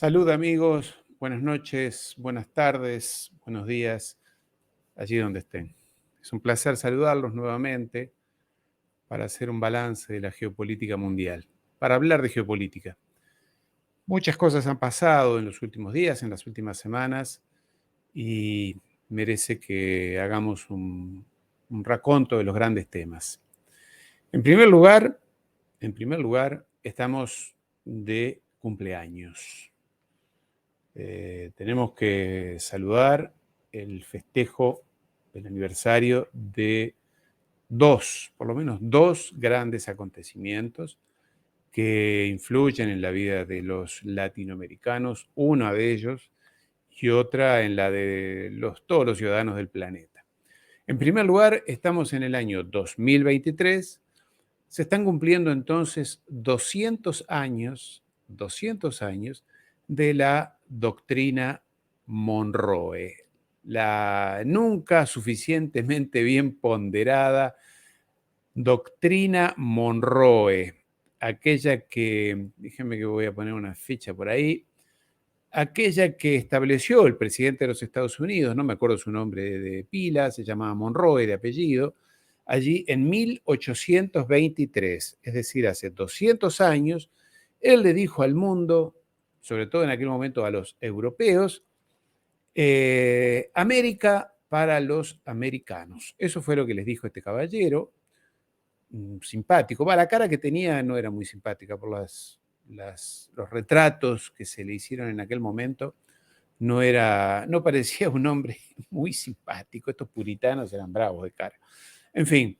Salud amigos, buenas noches, buenas tardes, buenos días, allí donde estén. Es un placer saludarlos nuevamente para hacer un balance de la geopolítica mundial, para hablar de geopolítica. Muchas cosas han pasado en los últimos días, en las últimas semanas, y merece que hagamos un raconto de los grandes temas. En primer lugar, estamos de cumpleaños. Tenemos que saludar el festejo del aniversario de por lo menos dos grandes acontecimientos que influyen en la vida de los latinoamericanos, una de ellos y otra en la de todos los ciudadanos del planeta. En primer lugar, estamos en el año 2023, se están cumpliendo entonces 200 años de la doctrina Monroe, la nunca suficientemente bien ponderada doctrina Monroe, aquella que, déjenme que voy a poner una ficha por ahí, aquella que estableció el presidente de los Estados Unidos, no me acuerdo su nombre de pila, se llamaba Monroe de apellido, allí en 1823, es decir, hace 200 años, él le dijo al mundo, sobre todo en aquel momento a los europeos, América para los americanos. Eso fue lo que les dijo este caballero, simpático. La cara que tenía no era muy simpática por los retratos que se le hicieron en aquel momento. No parecía un hombre muy simpático. Estos puritanos eran bravos de cara. En fin,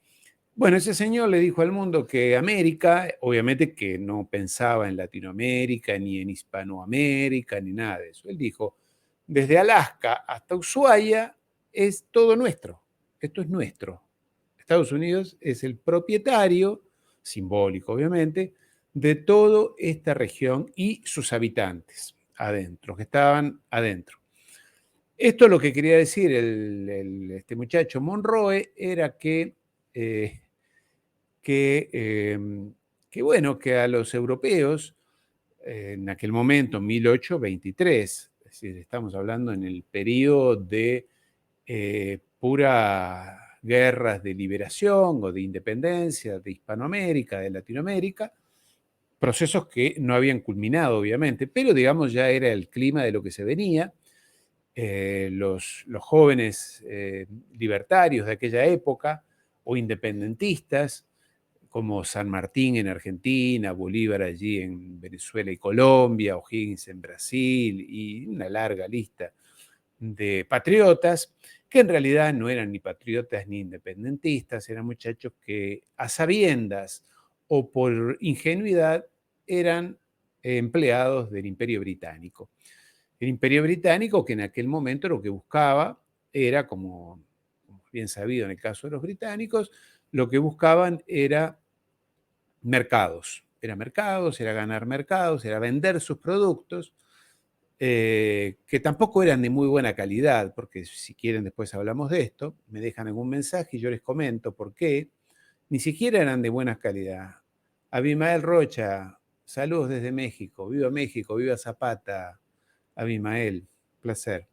bueno, ese señor le dijo al mundo que América, obviamente que no pensaba en Latinoamérica, ni en Hispanoamérica, ni nada de eso. Él dijo, desde Alaska hasta Ushuaia es todo nuestro. Esto es nuestro. Estados Unidos es el propietario, simbólico obviamente, de toda esta región y sus habitantes adentro, que estaban adentro. Esto lo que quería decir este muchacho Monroe era eh, bueno, que a los europeos, en aquel momento, 1823, es decir, estamos hablando en el periodo de pura guerras de liberación o de independencia de Hispanoamérica, de Latinoamérica, procesos que no habían culminado, obviamente, pero digamos ya era el clima de lo que se venía. Los jóvenes libertarios de aquella época o independentistas, como San Martín en Argentina, Bolívar allí en Venezuela y Colombia, O'Higgins en Brasil y una larga lista de patriotas, que en realidad no eran ni patriotas ni independentistas, eran muchachos que a sabiendas o por ingenuidad eran empleados del Imperio Británico. El Imperio Británico, que en aquel momento lo que buscaba era, como bien sabido en el caso de los británicos, lo que buscaban era mercados. Era ganar mercados, era vender sus productos, que tampoco eran de muy buena calidad, porque si quieren después hablamos de esto, me dejan algún mensaje y yo les comento por qué. Ni siquiera eran de buena calidad. Abimael Rocha, saludos desde México, viva Zapata, Abimael, placer.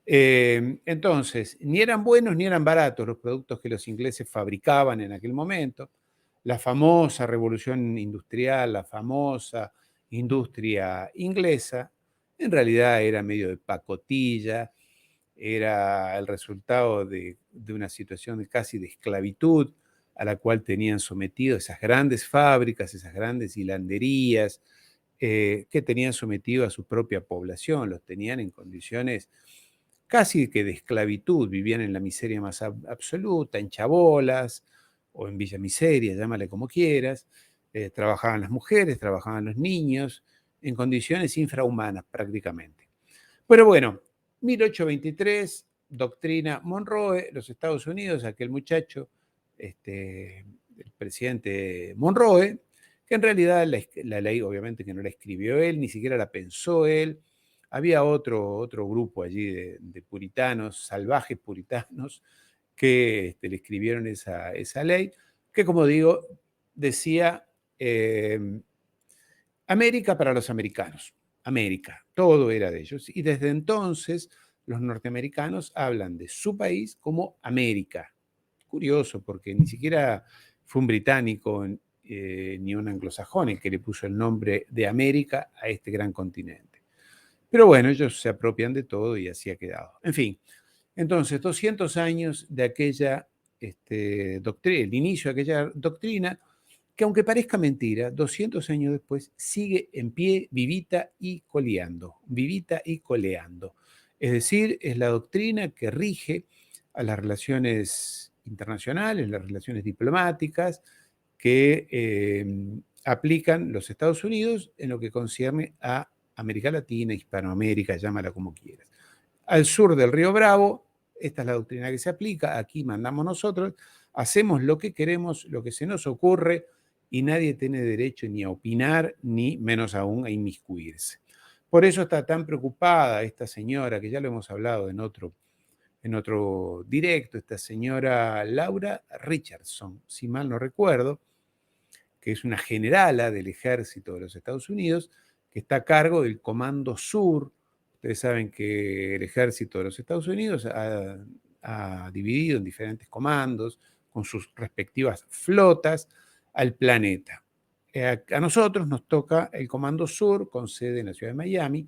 Entonces, ni eran buenos ni eran baratos los productos que los ingleses fabricaban en aquel momento. La famosa revolución industrial, la famosa industria inglesa, en realidad era medio de pacotilla, era el resultado de una situación casi de esclavitud a la cual tenían sometido esas grandes fábricas, esas grandes hilanderías, que tenían sometido a su propia población, los tenían en condiciones casi que de esclavitud, vivían en la miseria más absoluta, en chabolas o en Villa Miseria, llámale como quieras, trabajaban las mujeres, trabajaban los niños, en condiciones infrahumanas prácticamente. Pero bueno, 1823, doctrina Monroe, los Estados Unidos, aquel muchacho, el presidente Monroe, que en realidad la ley obviamente que no la escribió él, ni siquiera la pensó él. Había otro grupo allí de puritanos, salvajes puritanos, que le escribieron esa ley, que como digo, decía América para los americanos. América, todo era de ellos. Y desde entonces los norteamericanos hablan de su país como América. Curioso, porque ni siquiera fue un británico ni un anglosajón el que le puso el nombre de América a este gran continente. Pero bueno, ellos se apropian de todo y así ha quedado. En fin, entonces, 200 años de aquella doctrina, el inicio de aquella doctrina, que aunque parezca mentira, 200 años después sigue en pie, vivita y coleando. Es decir, es la doctrina que rige a las relaciones internacionales, las relaciones diplomáticas que aplican los Estados Unidos en lo que concierne a América Latina, Hispanoamérica, llámala como quieras. Al sur del Río Bravo, esta es la doctrina que se aplica, aquí mandamos nosotros, hacemos lo que queremos, lo que se nos ocurre, y nadie tiene derecho ni a opinar, ni menos aún a inmiscuirse. Por eso está tan preocupada esta señora, que ya lo hemos hablado en otro directo, esta señora Laura Richardson, si mal no recuerdo, que es una generala del ejército de los Estados Unidos, que está a cargo del Comando Sur. Ustedes saben que el ejército de los Estados Unidos ha dividido en diferentes comandos, con sus respectivas flotas, al planeta. A nosotros nos toca el Comando Sur, con sede en la ciudad de Miami,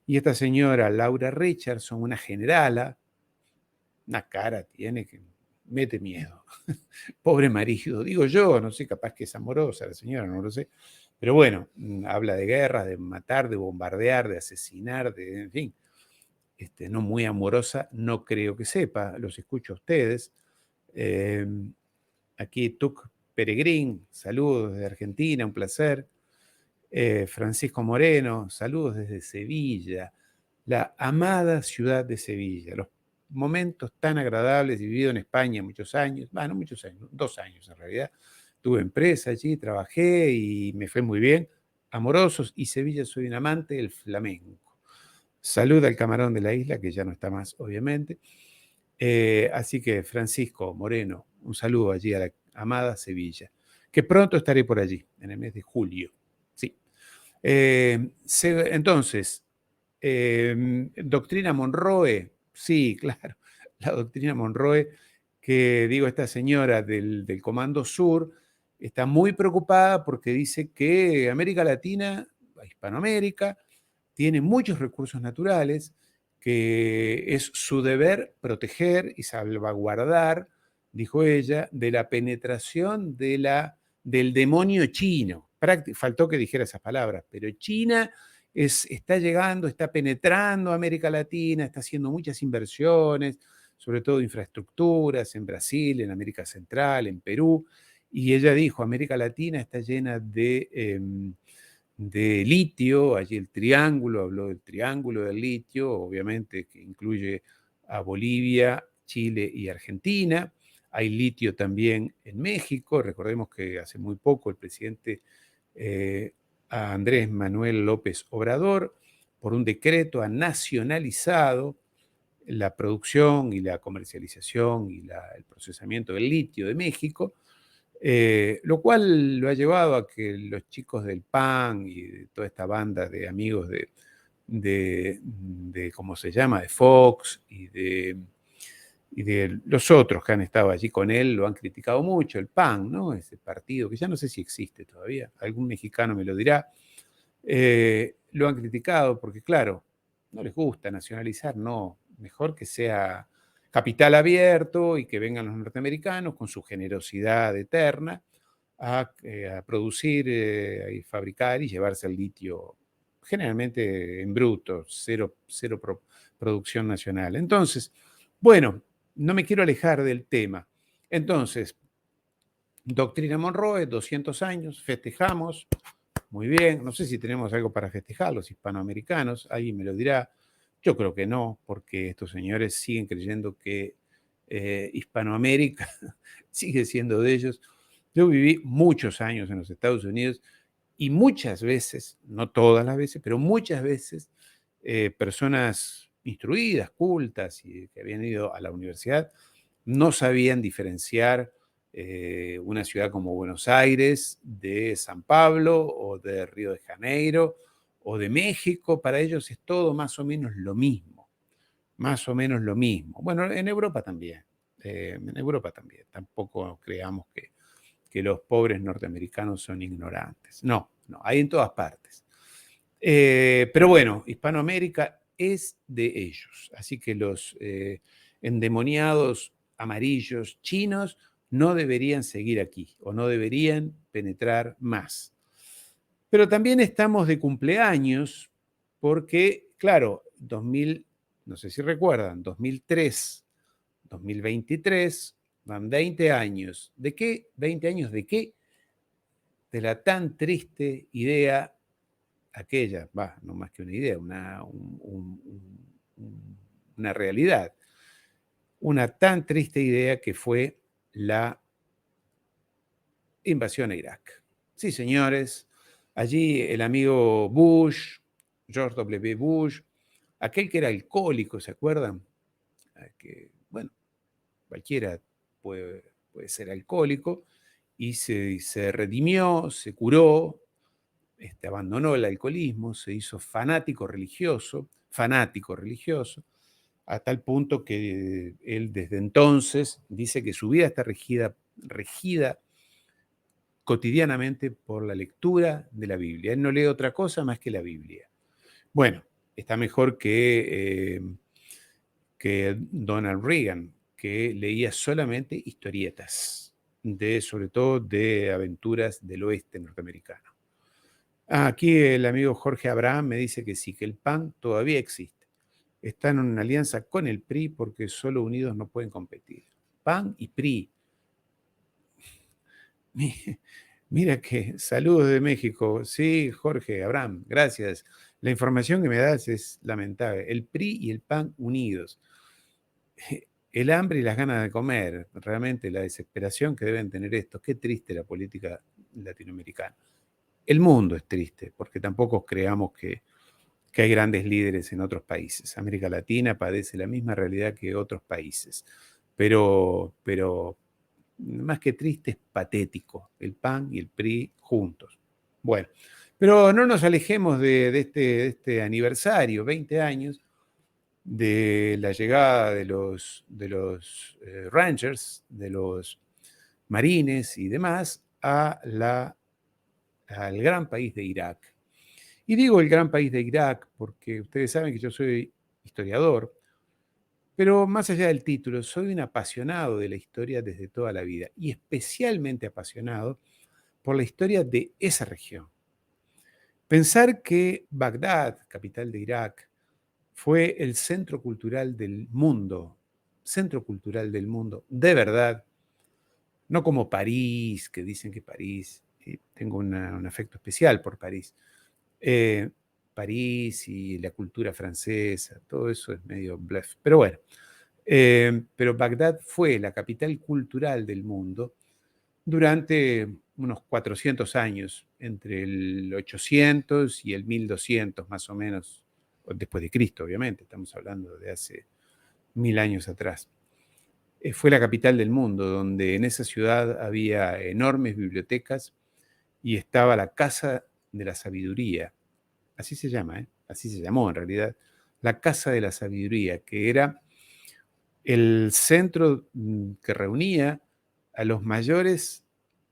y esta señora Laura Richardson, una generala, una cara tiene que mete miedo. Pobre marido, digo yo, no sé, capaz que es amorosa la señora, no lo sé. Pero bueno, habla de guerras, de matar, de bombardear, de asesinar, en fin. No muy amorosa, no creo que sepa, los escucho a ustedes. Aquí Tuc Peregrín, saludos desde Argentina, un placer. Francisco Moreno, saludos desde Sevilla, la amada ciudad de Sevilla. Los momentos tan agradables, vivido en España muchos años, bueno, muchos años, 2 años en realidad. Tuve empresa allí, trabajé y me fue muy bien. Amorosos, y Sevilla, soy un amante del flamenco. Salud al camarón de la isla, que ya no está más, obviamente. Así que, Francisco Moreno, un saludo allí a la amada Sevilla, que pronto estaré por allí, en el mes de julio. Sí. Entonces, doctrina Monroe, sí, claro, la doctrina Monroe, que digo, esta señora del Comando Sur está muy preocupada porque dice que América Latina, Hispanoamérica, tiene muchos recursos naturales, que es su deber proteger y salvaguardar, dijo ella, de la penetración del demonio chino. Faltó que dijera esas palabras, pero China está llegando, está penetrando a América Latina, está haciendo muchas inversiones, sobre todo infraestructuras en Brasil, en América Central, en Perú, y ella dijo, América Latina está llena de litio, allí el triángulo, habló del triángulo del litio, obviamente que incluye a Bolivia, Chile y Argentina. Hay litio también en México. Recordemos que hace muy poco el presidente Andrés Manuel López Obrador, por un decreto, ha nacionalizado la producción y la comercialización y el procesamiento del litio de México, lo cual lo ha llevado a que los chicos del PAN y de toda esta banda de amigos de ¿cómo se llama?, de Fox y de los otros que han estado allí con él, lo han criticado mucho, el PAN, ¿no? Ese partido que ya no sé si existe todavía, algún mexicano me lo dirá, lo han criticado porque, claro, no les gusta nacionalizar, no, mejor que sea capital abierto y que vengan los norteamericanos con su generosidad eterna a producir y fabricar y llevarse el litio, generalmente en bruto, cero producción nacional. Entonces, bueno, no me quiero alejar del tema. Entonces, doctrina Monroe, 200 años, festejamos, muy bien, no sé si tenemos algo para festejar los hispanoamericanos, alguien me lo dirá. Yo creo que no, porque estos señores siguen creyendo que Hispanoamérica sigue siendo de ellos. Yo viví muchos años en los Estados Unidos y muchas veces, no todas las veces, pero muchas veces, personas instruidas, cultas y que habían ido a la universidad, no sabían diferenciar una ciudad como Buenos Aires de San Pablo o de Río de Janeiro o de México, para ellos es todo más o menos lo mismo, más o menos lo mismo. Bueno, en Europa también, tampoco creamos que los pobres norteamericanos son ignorantes. No, no, hay en todas partes. Pero bueno, Hispanoamérica es de ellos, así que los endemoniados amarillos chinos no deberían seguir aquí o no deberían penetrar más. Pero también estamos de cumpleaños porque, claro, no sé si recuerdan, 2003, 2023, van 20 años. ¿De qué? ¿20 años de qué? De la tan triste idea aquella, no más que una idea, una realidad, una tan triste idea que fue la invasión a Irak. Sí, señores, allí el amigo Bush, George W. Bush, aquel que era alcohólico, ¿se acuerdan? Que, bueno, cualquiera puede ser alcohólico, y se redimió, se curó, abandonó el alcoholismo, se hizo fanático religioso, a tal punto que él desde entonces dice que su vida está regida cotidianamente por la lectura de la Biblia. Él no lee otra cosa más que la Biblia. Bueno, está mejor que Donald Reagan, que leía solamente historietas, sobre todo de aventuras del oeste norteamericano. Aquí el amigo Jorge Abraham me dice que sí, que el PAN todavía existe. Está en una alianza con el PRI porque solo unidos no pueden competir. PAN y PRI. Mira que saludos de México. Sí, Jorge Abraham, gracias. La información que me das es lamentable. El PRI y el PAN unidos. El hambre y las ganas de comer, realmente la desesperación que deben tener estos. Qué triste la política latinoamericana. El mundo es triste, porque tampoco creamos que hay grandes líderes en otros países. América Latina padece la misma realidad que otros países, pero más que triste es patético, el PAN y el PRI juntos. Bueno, pero no nos alejemos de este aniversario, 20 años, de la llegada de los Rangers, de los marines y demás, al gran país de Irak. Y digo el gran país de Irak porque ustedes saben que yo soy historiador, pero más allá del título, soy un apasionado de la historia desde toda la vida y especialmente apasionado por la historia de esa región. Pensar que Bagdad, capital de Irak, fue el centro cultural del mundo, de verdad, no como París, que dicen que París, tengo un afecto especial por París. París y la cultura francesa, todo eso es medio bluff. Pero bueno, pero Bagdad fue la capital cultural del mundo durante unos 400 años, entre el 800 y el 1200 más o menos, después de Cristo, obviamente, estamos hablando de hace 1000 años atrás. Fue la capital del mundo, donde en esa ciudad había enormes bibliotecas y estaba la Casa de la Sabiduría. Así se llama, así se llamó en realidad, la Casa de la Sabiduría, que era el centro que reunía a los mayores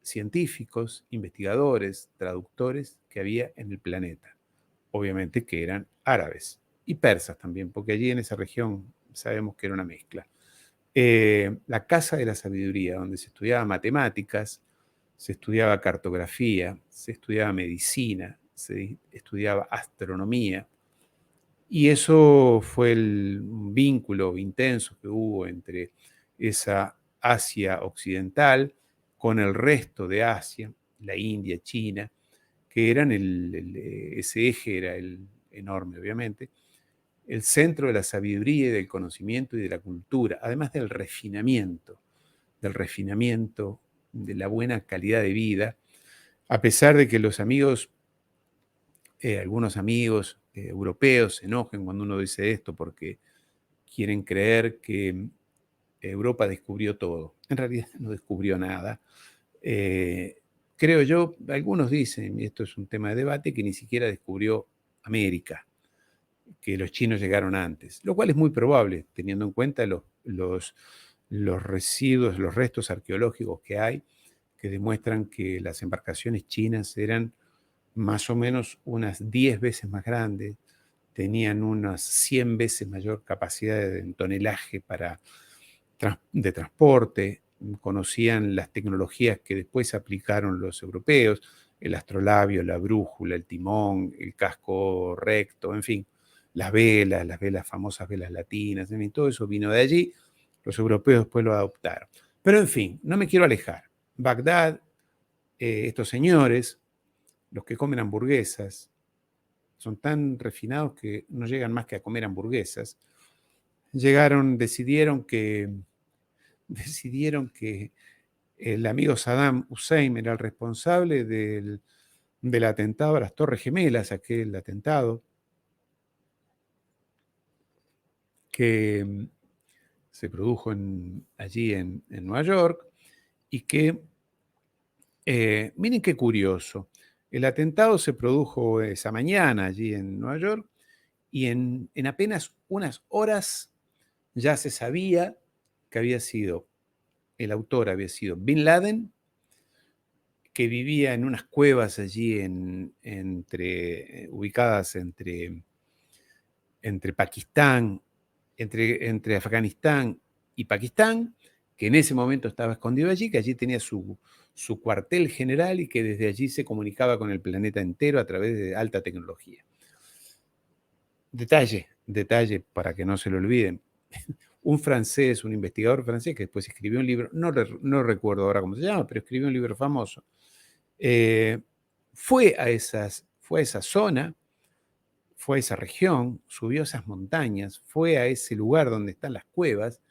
científicos, investigadores, traductores que había en el planeta. Obviamente que eran árabes y persas también, porque allí en esa región sabemos que era una mezcla. La Casa de la Sabiduría, donde se estudiaba matemáticas, se estudiaba cartografía, se estudiaba medicina, se estudiaba astronomía, y eso fue un vínculo intenso que hubo entre esa Asia occidental con el resto de Asia, la India, China, que eran ese eje era el enorme, obviamente, el centro de la sabiduría y del conocimiento y de la cultura, además del refinamiento, de la buena calidad de vida, a pesar de que los amigos, algunos amigos europeos se enojen cuando uno dice esto porque quieren creer que Europa descubrió todo. En realidad no descubrió nada. Creo yo, algunos dicen, y esto es un tema de debate, que ni siquiera descubrió América, que los chinos llegaron antes, lo cual es muy probable, teniendo en cuenta los residuos, los restos arqueológicos que hay, que demuestran que las embarcaciones chinas eran más o menos unas 10 veces más grandes, tenían unas 100 veces mayor capacidad de tonelaje de transporte, conocían las tecnologías que después aplicaron los europeos, el astrolabio, la brújula, el timón, el casco recto, en fin, las velas, famosas velas latinas, en fin, todo eso vino de allí, los europeos después lo adoptaron. Pero en fin, no me quiero alejar. Bagdad, estos señores, los que comen hamburguesas, son tan refinados que no llegan más que a comer hamburguesas, decidieron que el amigo Saddam Hussein era el responsable del atentado a las Torres Gemelas, aquel atentado que se produjo allí en Nueva York y que, miren qué curioso, el atentado se produjo esa mañana allí en Nueva York y en apenas unas horas ya se sabía que el autor había sido Bin Laden, que vivía en unas cuevas allí ubicadas entre Pakistán, entre Afganistán y Pakistán, que en ese momento estaba escondido allí, que allí tenía su cuartel general y que desde allí se comunicaba con el planeta entero a través de alta tecnología. Detalle para que no se lo olviden. Un francés, un investigador francés que después escribió un libro, no recuerdo ahora cómo se llama, pero escribió un libro famoso. Fue a esa zona, fue a esa región, subió a esas montañas, fue a ese lugar donde están las cuevas,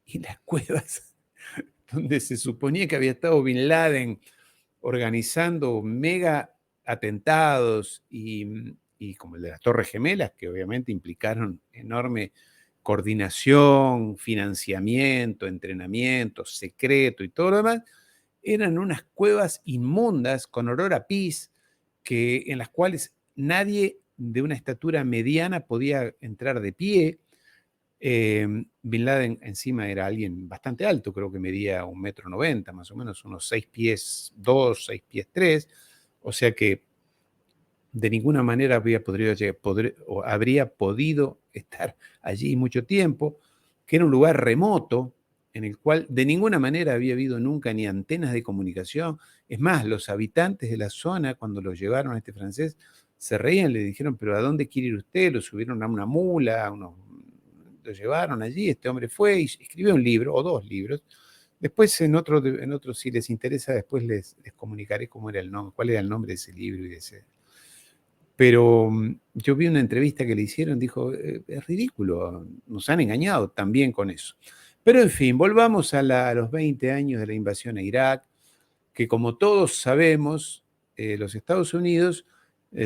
y las cuevas donde se suponía que había estado Bin Laden organizando mega atentados y como el de las Torres Gemelas, que obviamente implicaron enorme coordinación, financiamiento, entrenamiento, secreto y todo lo demás, eran unas cuevas inmundas con olor a pis, en las cuales nadie de una estatura mediana podía entrar de pie. Bin Laden encima era alguien bastante alto, creo que medía 1,90 m, más o menos, unos 6 pies 2, 6 pies 3, o sea que de ninguna manera habría podido estar allí mucho tiempo, que era un lugar remoto en el cual de ninguna manera había habido nunca ni antenas de comunicación. Es más, los habitantes de la zona, cuando lo llevaron a este francés, se reían, le dijeron, pero ¿a dónde quiere ir usted? Lo subieron a una mula, lo llevaron allí, este hombre fue y escribió un libro, o 2 libros. Después en otro, si les interesa, después les comunicaré cuál era el nombre de ese libro y de ese... Pero yo vi una entrevista que le hicieron, dijo, es ridículo, nos han engañado también con eso. Pero en fin, volvamos a los 20 años de la invasión a Irak, que como todos sabemos, los Estados Unidos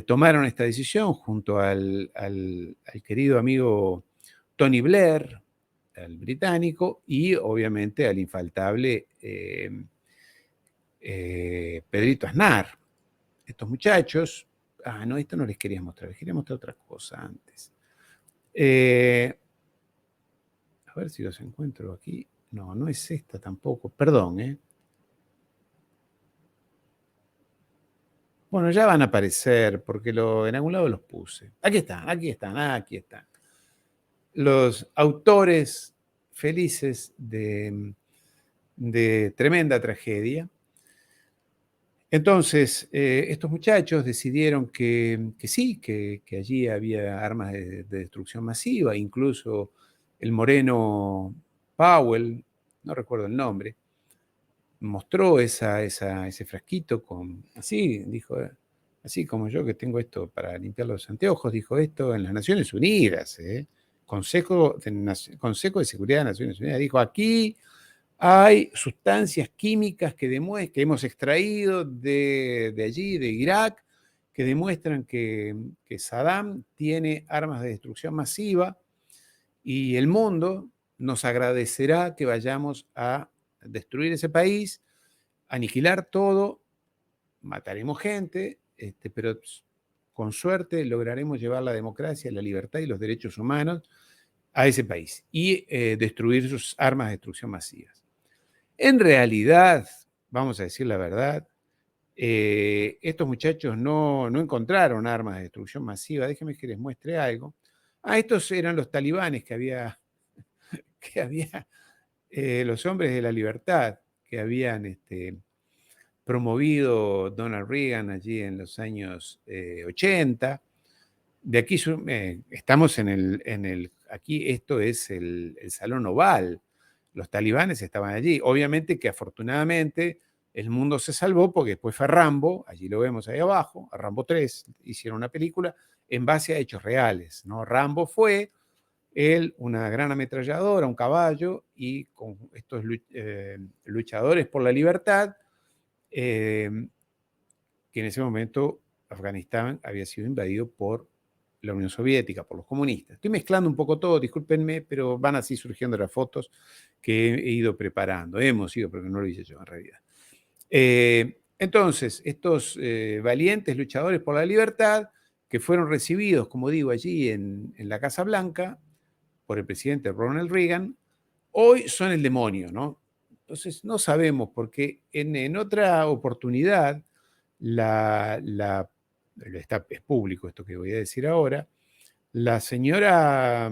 tomaron esta decisión junto al querido amigo Tony Blair, al británico, y obviamente al infaltable Pedrito Aznar. Estos muchachos, no, esto no les quería mostrar, les quería mostrar otra cosa antes. A ver si los encuentro aquí. No, no es esta tampoco, perdón. Bueno, ya van a aparecer, porque en algún lado los puse. Aquí están. Los autores felices de tremenda tragedia. Entonces, estos muchachos decidieron que sí, que allí había armas de destrucción masiva, incluso el moreno Powell, no recuerdo el nombre, mostró ese frasquito dijo, así como yo que tengo esto para limpiar los anteojos, dijo esto en las Naciones Unidas, Consejo de Seguridad de Naciones Unidas, dijo, aquí hay sustancias químicas que hemos extraído de allí, de Irak, que demuestran que Saddam tiene armas de destrucción masiva y el mundo nos agradecerá que vayamos a destruir ese país, aniquilar todo, mataremos gente, pero con suerte lograremos llevar la democracia, la libertad y los derechos humanos a ese país y destruir sus armas de destrucción masivas. En realidad, vamos a decir la verdad, estos muchachos no encontraron armas de destrucción masiva. Déjenme que les muestre algo. Estos eran los talibanes que había los hombres de la libertad que habían promovido Donald Reagan allí en los años 80. De aquí estamos aquí esto es el Salón Oval. Los talibanes estaban allí. Obviamente que afortunadamente el mundo se salvó porque después fue Rambo, allí lo vemos ahí abajo, a Rambo 3, hicieron una película en base a hechos reales, ¿no? Rambo fue él, una gran ametralladora, un caballo, y con estos luchadores por la libertad, que en ese momento Afganistán había sido invadido por la Unión Soviética, por los comunistas. Estoy mezclando un poco todo, discúlpenme, pero van así surgiendo las fotos que he ido preparando. Hemos ido, porque no lo hice yo en realidad. Entonces, estos valientes luchadores por la libertad, que fueron recibidos, como digo, allí en la Casa Blanca, por el presidente Ronald Reagan, hoy son el demonio, ¿no? Entonces, no sabemos, porque en otra oportunidad, es público esto que voy a decir ahora, la señora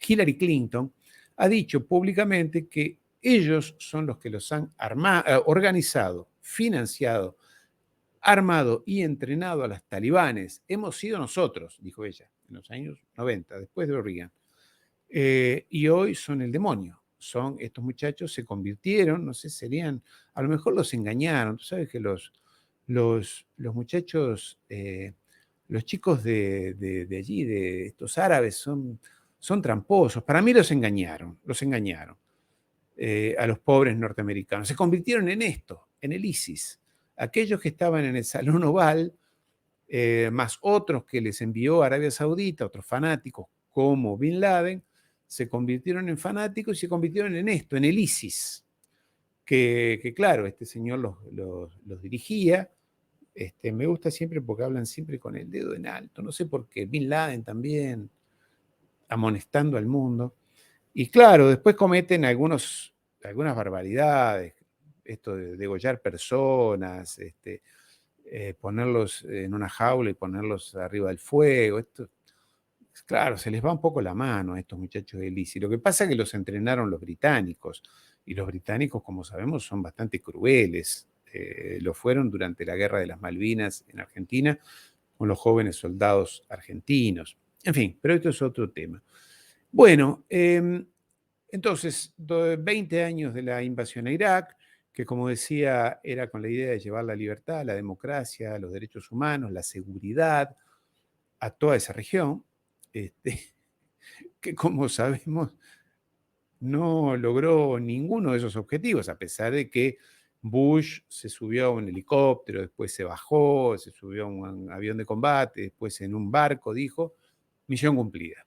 Hillary Clinton ha dicho públicamente que ellos son los que los han organizado, financiado, armado y entrenado a los talibanes. Hemos sido nosotros, dijo ella, en los años 90, después de Reagan. Y hoy son el demonio. Estos muchachos se convirtieron, no sé, a lo mejor los engañaron. Tú sabes que los muchachos, los chicos de allí, de estos árabes, son tramposos. Para mí los engañaron a los pobres norteamericanos. Se convirtieron en esto, en el ISIS. Aquellos que estaban en el Salón Oval, más otros que les envió Arabia Saudita, otros fanáticos como Bin Laden, se convirtieron en fanáticos y se convirtieron en esto, en el ISIS, que claro, este señor los dirigía. Me gusta siempre porque hablan siempre con el dedo en alto, no sé por qué, Bin Laden también, amonestando al mundo. Y claro, después cometen algunas barbaridades, esto de degollar personas, ponerlos en una jaula y ponerlos arriba del fuego. Esto, claro, se les va un poco la mano a estos muchachos de ISIS. Lo que pasa es que los entrenaron los británicos, y los británicos, como sabemos, son bastante crueles. Lo fueron durante la Guerra de las Malvinas en Argentina, con los jóvenes soldados argentinos. En fin, pero esto es otro tema. Bueno, entonces, 20 años de la invasión a Irak, que como decía, era con la idea de llevar la libertad, la democracia, los derechos humanos, la seguridad a toda esa región, que como sabemos no logró ninguno de esos objetivos, a pesar de que Bush se subió a un helicóptero, después se bajó, se subió a un avión de combate, después en un barco, dijo, misión cumplida.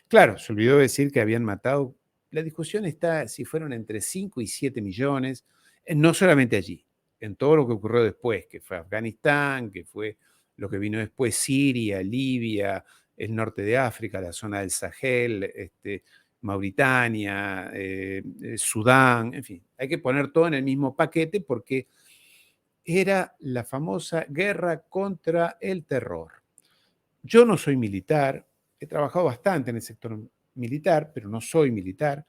Claro, se olvidó decir que habían matado. La discusión está si fueron entre 5 y 7 millones, no solamente allí, en todo lo que ocurrió después, que fue Afganistán, que fue lo que vino después, Siria, Libia, el norte de África, la zona del Sahel, Mauritania, Sudán, en fin, hay que poner todo en el mismo paquete porque era la famosa guerra contra el terror. Yo no soy militar, he trabajado bastante en el sector militar, pero no soy militar,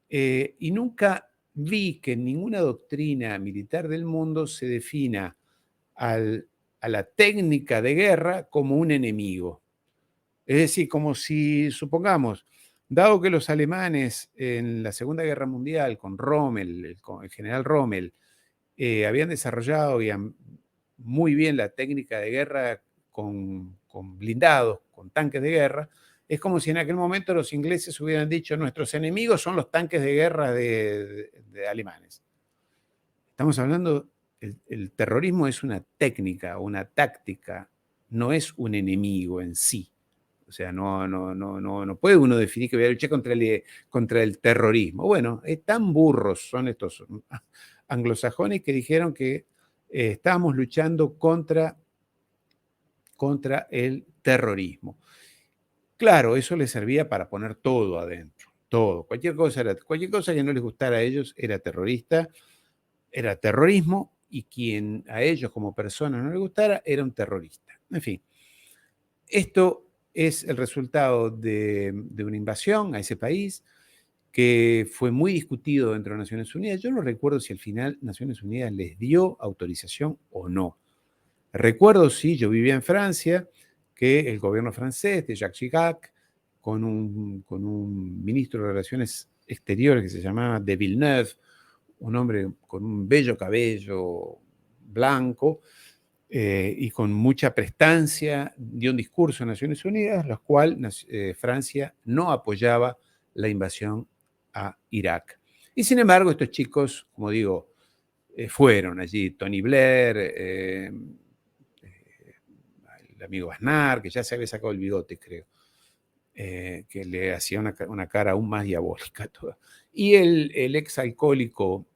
y nunca vi que en ninguna doctrina militar del mundo se defina a la técnica de guerra como un enemigo. Es decir, como si, supongamos, dado que los alemanes en la Segunda Guerra Mundial, con Rommel, con el general Rommel, habían desarrollado muy bien la técnica de guerra con blindados, con tanques de guerra, es como si en aquel momento los ingleses hubieran dicho nuestros enemigos son los tanques de guerra de alemanes. Estamos hablando, el terrorismo es una técnica, una táctica, no es un enemigo en sí. sea, no puede uno definir que voy a luchar contra el terrorismo. Bueno, tan burros son estos anglosajones que dijeron que estábamos luchando contra el terrorismo. Claro, eso les servía para poner todo adentro, todo. Cualquier cosa que no les gustara a ellos era terrorista, era terrorismo, y quien a ellos como personas no les gustara era un terrorista. En fin, esto es el resultado de una invasión a ese país que fue muy discutido dentro de Naciones Unidas. Yo no recuerdo si al final Naciones Unidas les dio autorización o no. Recuerdo, sí, yo vivía en Francia, que el gobierno francés de Jacques Chirac, con un ministro de Relaciones Exteriores que se llamaba de Villeneuve, un hombre con un bello cabello blanco y con mucha prestancia, dio un discurso en Naciones Unidas, los cuales Francia no apoyaba la invasión a Irak. Y sin embargo, estos chicos, como digo, fueron allí. Tony Blair, el amigo Aznar, que ya se había sacado el bigote, creo, que le hacía una cara aún más diabólica toda. Y el ex alcohólico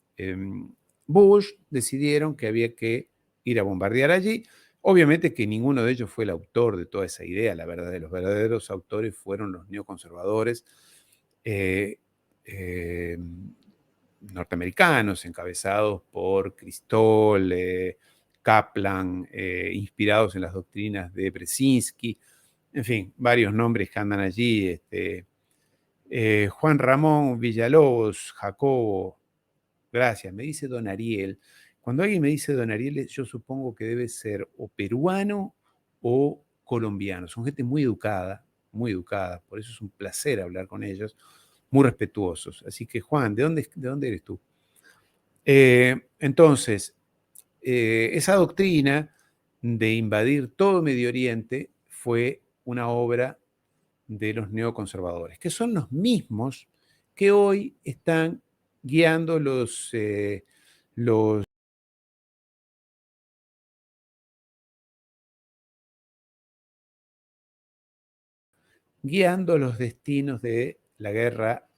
Bush decidieron que había que ir a bombardear allí. Obviamente que ninguno de ellos fue el autor de toda esa idea. La verdad, de los verdaderos autores fueron los neoconservadores norteamericanos, encabezados por Kristol, Kaplan, inspirados en las doctrinas de Brzezinski, en fin, varios nombres que andan allí, Juan Ramón Villalobos, Jacobo, gracias, me dice Don Ariel. Cuando alguien me dice Don Ariel, yo supongo que debe ser o peruano o colombiano. Son gente muy educada, por eso es un placer hablar con ellos, muy respetuosos. Así que, Juan, ¿de dónde eres tú? Entonces, esa doctrina de invadir todo Medio Oriente fue una obra de los neoconservadores, que son los mismos que hoy están guiando guiando los destinos de la guerra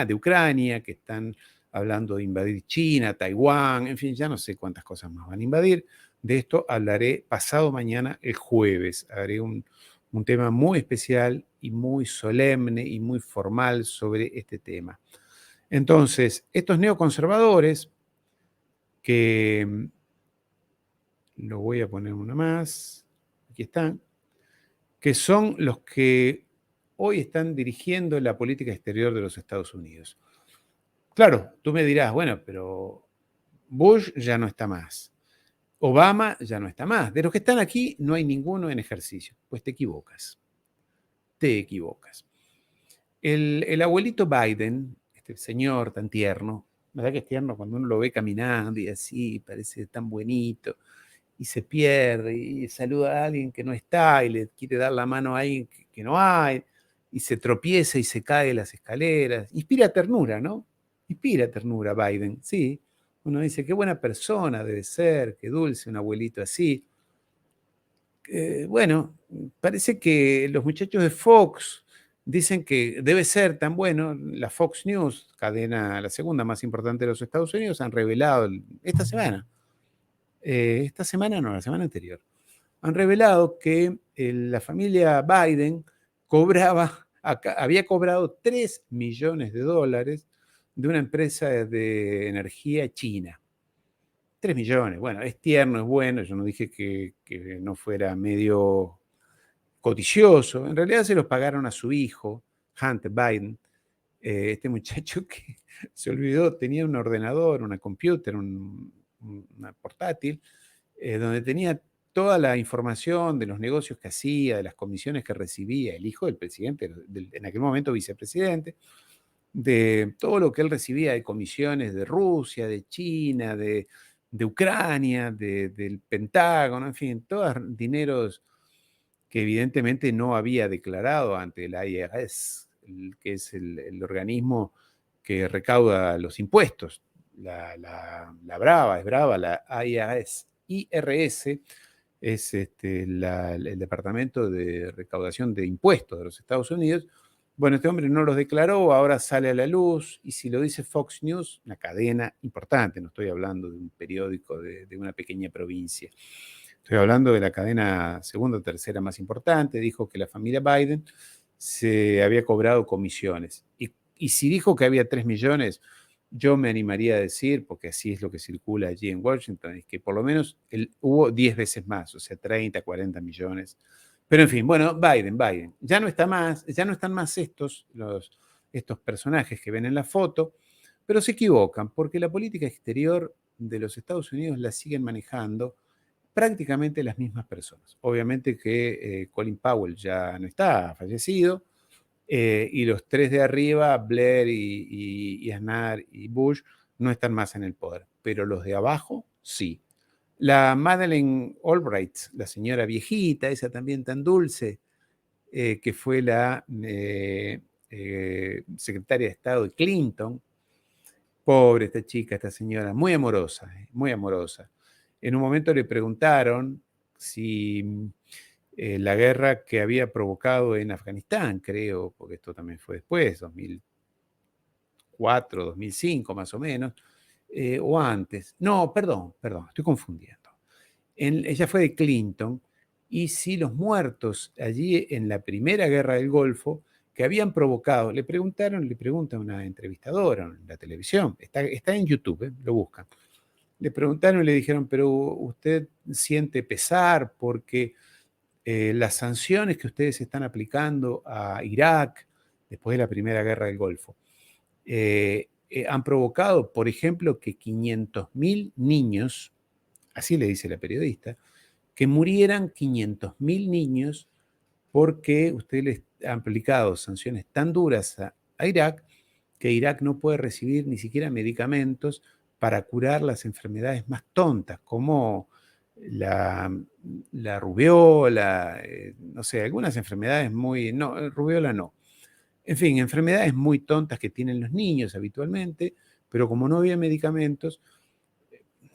de Ucrania, que están hablando de invadir China, Taiwán, en fin, ya no sé cuántas cosas más van a invadir. De esto hablaré pasado mañana, el jueves. Haré un tema muy especial y muy solemne y muy formal sobre este tema. Entonces, estos neoconservadores, que lo voy a poner una más, aquí están, que son los que hoy están dirigiendo la política exterior de los Estados Unidos. Claro, tú me dirás, bueno, pero Bush ya no está más, Obama ya no está más, de los que están aquí no hay ninguno en ejercicio. Pues te equivocas, te equivocas. El abuelito Biden, este señor tan tierno, ¿verdad que es tierno cuando uno lo ve caminando y así, parece tan bonito, y se pierde y saluda a alguien que no está y le quiere dar la mano a alguien que no hay, y se tropieza y se cae de las escaleras? Inspira ternura, ¿no? Inspira ternura Biden, sí. Uno dice, qué buena persona debe ser, qué dulce un abuelito así. Bueno, parece que los muchachos de Fox dicen que debe ser tan bueno. La Fox News, la segunda más importante de los Estados Unidos, han revelado esta semana no, la semana anterior, han revelado que la familia Biden había cobrado $3 millones de una empresa de energía china. 3 millones, bueno, es tierno, es bueno, yo no dije que no fuera medio codicioso, en realidad se los pagaron a su hijo, Hunter Biden, este muchacho que se olvidó, tenía un ordenador, una computer, una portátil, donde tenía toda la información de los negocios que hacía, de las comisiones que recibía el hijo del presidente, en aquel momento vicepresidente, de todo lo que él recibía de comisiones de Rusia, de China, de Ucrania, del Pentágono, en fin, todos dineros que evidentemente no había declarado ante el IRS, que es el organismo que recauda los impuestos. La brava, es brava, la IRS, es el Departamento de Recaudación de Impuestos de los Estados Unidos. Bueno, este hombre no los declaró, ahora sale a la luz, y si lo dice Fox News, una cadena importante, no estoy hablando de un periódico de una pequeña provincia, estoy hablando de la cadena segunda o tercera más importante, dijo que la familia Biden se había cobrado comisiones. Y si dijo que había 3 millones, yo me animaría a decir, porque así es lo que circula allí en Washington, es que por lo menos hubo 10 veces más, o sea, 30, 40 millones. Pero en fin, bueno, Biden. Ya no está más, ya no están más estos personajes que ven en la foto, pero se equivocan, porque la política exterior de los Estados Unidos la siguen manejando prácticamente las mismas personas. Obviamente que Colin Powell ya no está, ha fallecido, y los tres de arriba, Blair y Aznar y Bush, no están más en el poder, pero los de abajo sí. La Madeleine Albright, la señora viejita, esa también tan dulce, que fue la secretaria de Estado de Clinton, pobre esta chica, esta señora, muy amorosa, muy amorosa. En un momento le preguntaron si la guerra que había provocado en Afganistán, creo, porque esto también fue después, 2004, 2005 más o menos, o antes. No, perdón, estoy confundiendo. Ella fue de Clinton, y si los muertos allí en la primera guerra del Golfo que habían provocado, le pregunta a una entrevistadora en la televisión, está en YouTube, lo buscan. Le preguntaron y le dijeron, pero usted siente pesar porque las sanciones que ustedes están aplicando a Irak después de la primera guerra del Golfo han provocado, por ejemplo, que 500.000 niños, así le dice la periodista, que murieran 500.000 niños porque ustedes les han aplicado sanciones tan duras a Irak que Irak no puede recibir ni siquiera medicamentos para curar las enfermedades más tontas, como la, la rubiola, no sé, algunas enfermedades muy, no, rubiola no. En fin, enfermedades muy tontas que tienen los niños habitualmente, pero como no había medicamentos,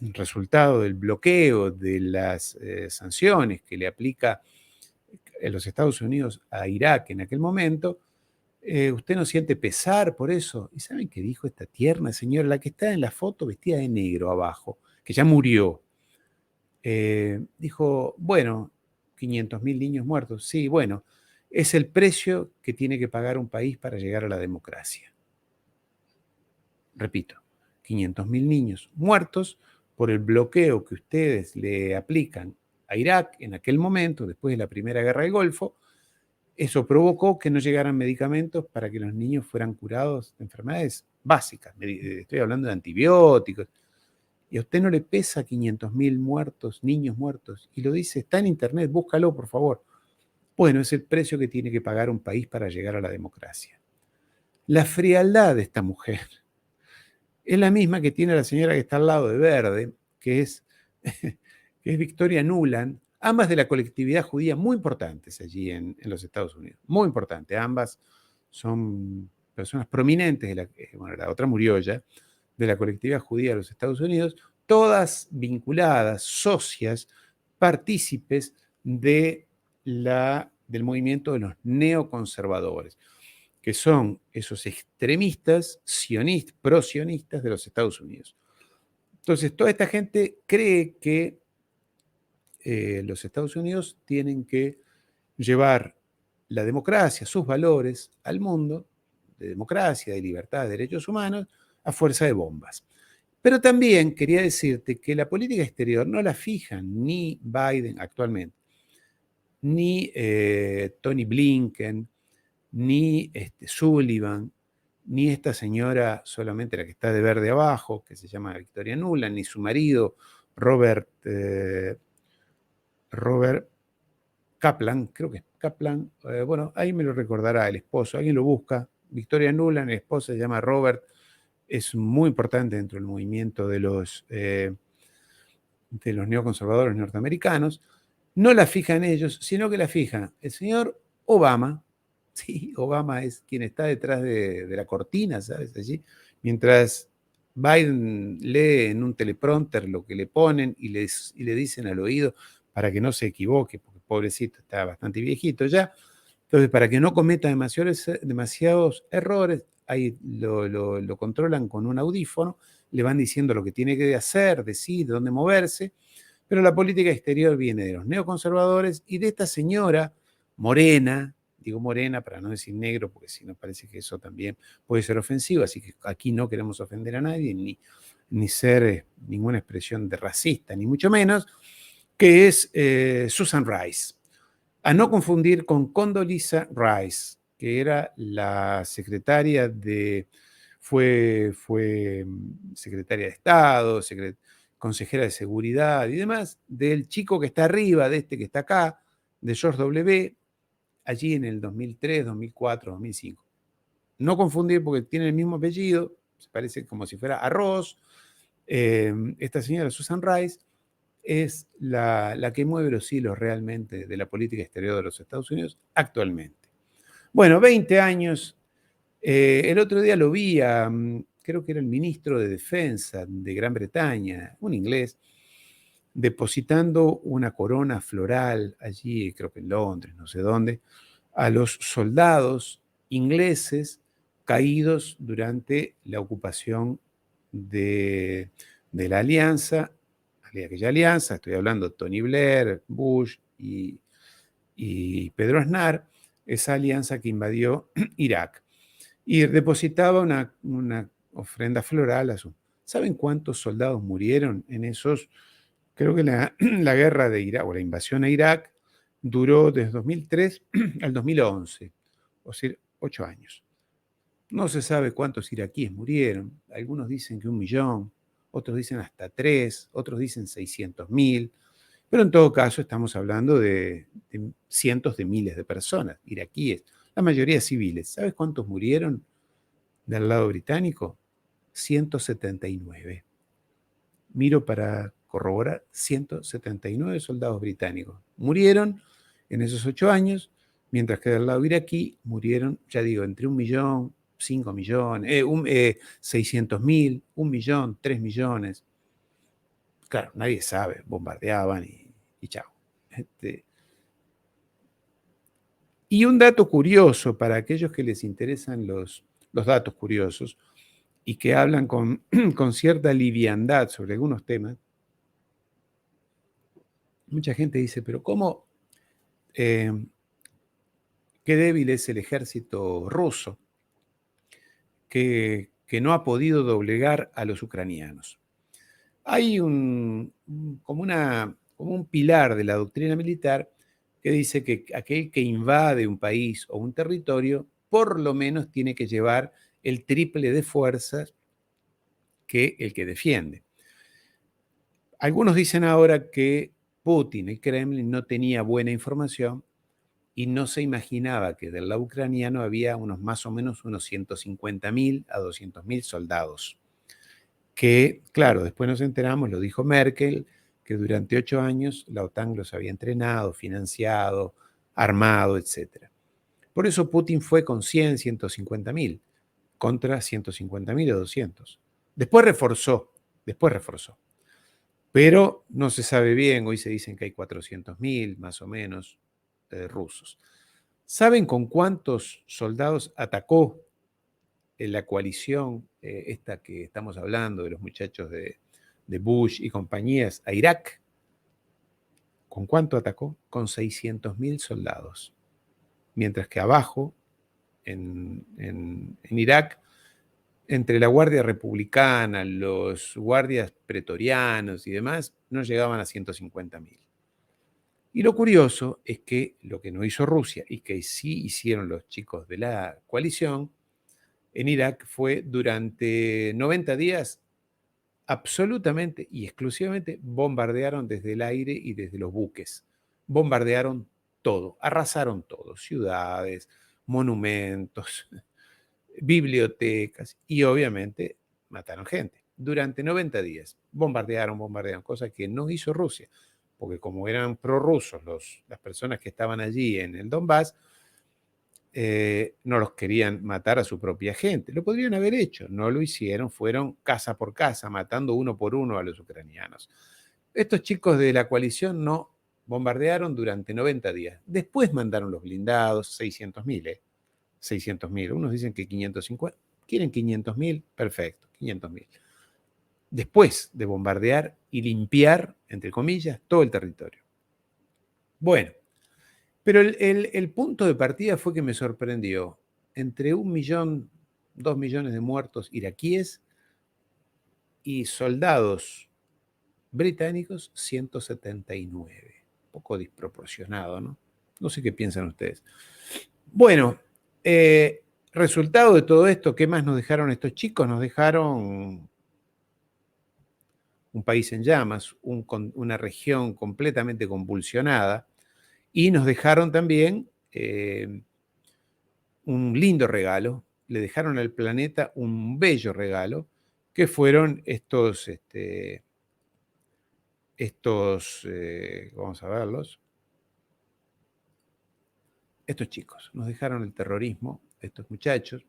resultado del bloqueo de las sanciones que le aplica los Estados Unidos a Irak en aquel momento, usted no siente pesar por eso. ¿Y saben qué dijo esta tierna señora, la que está en la foto vestida de negro abajo, que ya murió? Dijo, bueno, 500.000 niños muertos, sí, bueno, es el precio que tiene que pagar un país para llegar a la democracia. Repito, 500.000 niños muertos por el bloqueo que ustedes le aplican a Irak en aquel momento, después de la Primera Guerra del Golfo. Eso provocó que no llegaran medicamentos para que los niños fueran curados de enfermedades básicas. Estoy hablando de antibióticos. Y a usted no le pesa 500.000 muertos, niños muertos. Y lo dice, está en internet, búscalo, por favor. Bueno, es el precio que tiene que pagar un país para llegar a la democracia. La frialdad de esta mujer es la misma que tiene la señora que está al lado de verde, que es, que es Victoria Nuland, ambas de la colectividad judía, muy importantes allí en los Estados Unidos, muy importantes. Ambas son personas prominentes, bueno, la otra murió ya, de la colectividad judía de los Estados Unidos, todas vinculadas, socias, partícipes del movimiento de los neoconservadores, que son esos extremistas pro-sionistas de los Estados Unidos. Entonces, toda esta gente cree que los Estados Unidos tienen que llevar la democracia, sus valores al mundo, de democracia, de libertad, de derechos humanos, a fuerza de bombas. Pero también quería decirte que la política exterior no la fijan ni Biden actualmente, ni Tony Blinken, ni Sullivan, ni esta señora solamente la que está de verde abajo, que se llama Victoria Nuland, ni su marido Robert Kaplan, creo que es Kaplan, bueno, ahí me lo recordará el esposo, alguien lo busca, Victoria Nuland, el esposo se llama Robert, es muy importante dentro del movimiento de los neoconservadores norteamericanos. No la fijan ellos, sino que la fija el señor Obama. Sí, Obama es quien está detrás de la cortina, ¿sabes? Allí, mientras Biden lee en un teleprompter lo que le ponen y le dicen al oído, para que no se equivoque, porque pobrecito está bastante viejito ya. Entonces, para que no cometa demasiados errores, ahí lo controlan con un audífono, le van diciendo lo que tiene que hacer, decir, dónde moverse, pero la política exterior viene de los neoconservadores y de esta señora morena, digo morena para no decir negro, porque si no parece que eso también puede ser ofensivo, así que aquí no queremos ofender a nadie, ni ser ninguna expresión de racista, ni mucho menos, que es Susan Rice. A no confundir con Condoleezza Rice, que era la secretaria fue secretaria de Estado, consejera de Seguridad y demás, del chico que está arriba, de este que está acá, de George W., allí en el 2003, 2004, 2005. No confundir porque tiene el mismo apellido, se parece como si fuera arroz. Esta señora Susan Rice es la que mueve los hilos realmente de la política exterior de los Estados Unidos actualmente. Bueno, 20 años. El otro día lo vi creo que era el ministro de Defensa de Gran Bretaña, un inglés, depositando una corona floral allí, creo que en Londres, no sé dónde, a los soldados ingleses caídos durante la ocupación de la alianza, aquella alianza, estoy hablando de Tony Blair, Bush y Pedro Aznar, esa alianza que invadió Irak. Y depositaba una ofrenda floral a su... ¿Saben cuántos soldados murieron en esos? Creo que la guerra de Irak, o la invasión a Irak, duró desde 2003 al 2011, o sea, 8 años. No se sabe cuántos iraquíes murieron. Algunos dicen que 1 millón, otros dicen hasta 3, otros dicen 600.000. Pero en todo caso estamos hablando de cientos de miles de personas iraquíes, la mayoría civiles. ¿Sabes cuántos murieron del lado británico? 179. Miro para corroborar, 179 soldados británicos murieron en esos 8 años, mientras que del lado iraquí murieron, ya digo, entre 1 millón, 5 millones, 600.000, 1 millón, 3 millones. Claro, nadie sabe, bombardeaban y chao. Y un dato curioso para aquellos que les interesan los datos curiosos y que hablan con cierta liviandad sobre algunos temas, mucha gente dice, pero ¿cómo? Qué débil es el ejército ruso que no ha podido doblegar a los ucranianos. Hay como un pilar de la doctrina militar que dice que aquel que invade un país o un territorio, por lo menos tiene que llevar el triple de fuerzas que el que defiende. Algunos dicen ahora que Putin, el Kremlin, no tenía buena información y no se imaginaba que del lado ucraniano había más o menos unos 150.000 a 200.000 soldados. Que, claro, después nos enteramos, lo dijo Merkel, que durante 8 años la OTAN los había entrenado, financiado, armado, etc. Por eso Putin fue con 100, 150.000 contra 150.000 o 200. Después reforzó. Pero no se sabe bien, hoy se dicen que hay 400.000 más o menos rusos. ¿Saben con cuántos soldados atacó la coalición, esta que estamos hablando, de los muchachos de Bush y compañías, a Irak? ¿Con cuánto atacó? Con 600.000 soldados. Mientras que abajo, en Irak, entre la Guardia Republicana, los guardias pretorianos y demás, no llegaban a 150.000. Y lo curioso es que lo que no hizo Rusia y que sí hicieron los chicos de la coalición en Irak fue durante 90 días absolutamente y exclusivamente bombardearon desde el aire y desde los buques. Bombardearon todo, arrasaron todo, ciudades, monumentos, bibliotecas y obviamente mataron gente. Durante 90 días bombardearon, cosa que no hizo Rusia, porque como eran prorrusos las personas que estaban allí en el Donbass, no los querían matar a su propia gente. Lo podrían haber hecho, no lo hicieron, fueron casa por casa, matando uno por uno a los ucranianos. Estos chicos de la coalición no Bombardearon durante 90 días. Después mandaron los blindados, 600.000, 600.000. Unos dicen que 550. ¿Quieren 500.000? Perfecto, 500.000. Después de bombardear y limpiar, entre comillas, todo el territorio. Bueno, pero el punto de partida fue que me sorprendió. Entre 1.000.000, 2.000.000 de muertos iraquíes y soldados británicos, 179. Un poco desproporcionado, ¿no? No sé qué piensan ustedes. Bueno, resultado de todo esto, ¿qué más nos dejaron estos chicos? Nos dejaron un país en llamas, una región completamente convulsionada, y nos dejaron también un lindo regalo, le dejaron al planeta un bello regalo, que fueron vamos a verlos, estos chicos. Nos dejaron el terrorismo, estos muchachos,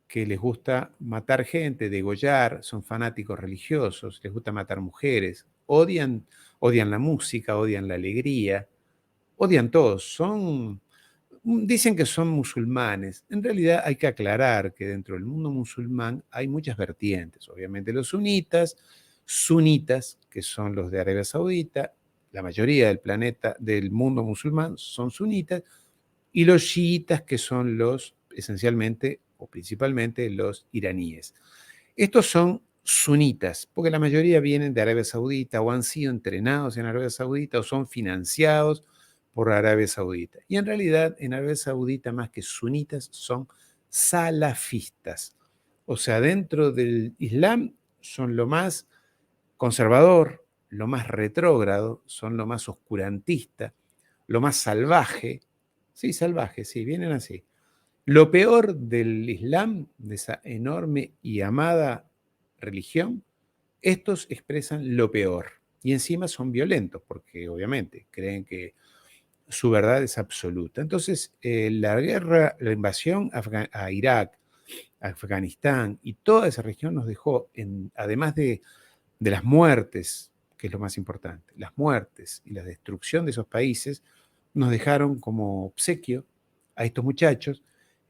que les gusta matar gente, degollar, son fanáticos religiosos, les gusta matar mujeres, odian la música, odian la alegría, odian todos, dicen que son musulmanes. En realidad hay que aclarar que dentro del mundo musulmán hay muchas vertientes. Obviamente los sunitas, que son los de Arabia Saudita, la mayoría del planeta, del mundo musulmán, son sunitas, y los chiitas, que son los, esencialmente o principalmente, los iraníes. Estos son sunitas, porque la mayoría vienen de Arabia Saudita o han sido entrenados en Arabia Saudita o son financiados por Arabia Saudita. Y en realidad en Arabia Saudita, más que sunitas, son salafistas. O sea, dentro del Islam son lo más conservador, lo más retrógrado, son lo más oscurantista, lo más salvaje. Sí, salvaje, sí, vienen así. Lo peor del Islam, de esa enorme y amada religión, estos expresan lo peor. Y encima son violentos, porque obviamente creen que su verdad es absoluta. Entonces, la guerra, la invasión a Irak, a Afganistán y toda esa región nos dejó, además de las muertes, que es lo más importante, las muertes y la destrucción de esos países, nos dejaron como obsequio a estos muchachos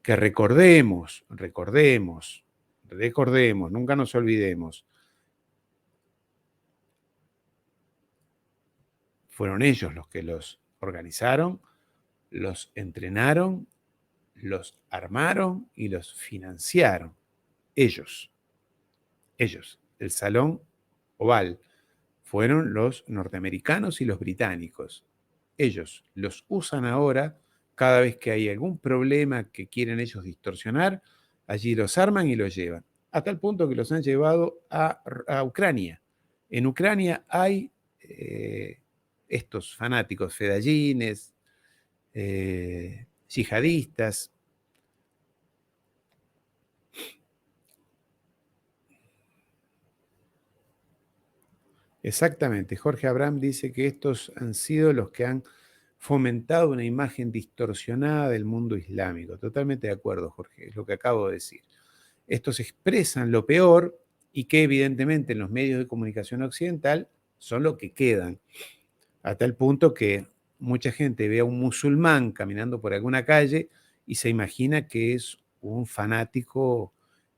que recordemos, nunca nos olvidemos, fueron ellos los que los organizaron, los entrenaron, los armaron y los financiaron. Ellos, el Salón Oval, fueron los norteamericanos y los británicos. Ellos los usan ahora cada vez que hay algún problema que quieren ellos distorsionar, allí los arman y los llevan, hasta el punto que los han llevado a Ucrania. En Ucrania hay estos fanáticos fedayines, yihadistas. Exactamente, Jorge Abraham dice que estos han sido los que han fomentado una imagen distorsionada del mundo islámico. Totalmente de acuerdo, Jorge, es lo que acabo de decir. Estos expresan lo peor y que evidentemente en los medios de comunicación occidental son lo que quedan, a tal punto que mucha gente ve a un musulmán caminando por alguna calle y se imagina que es un fanático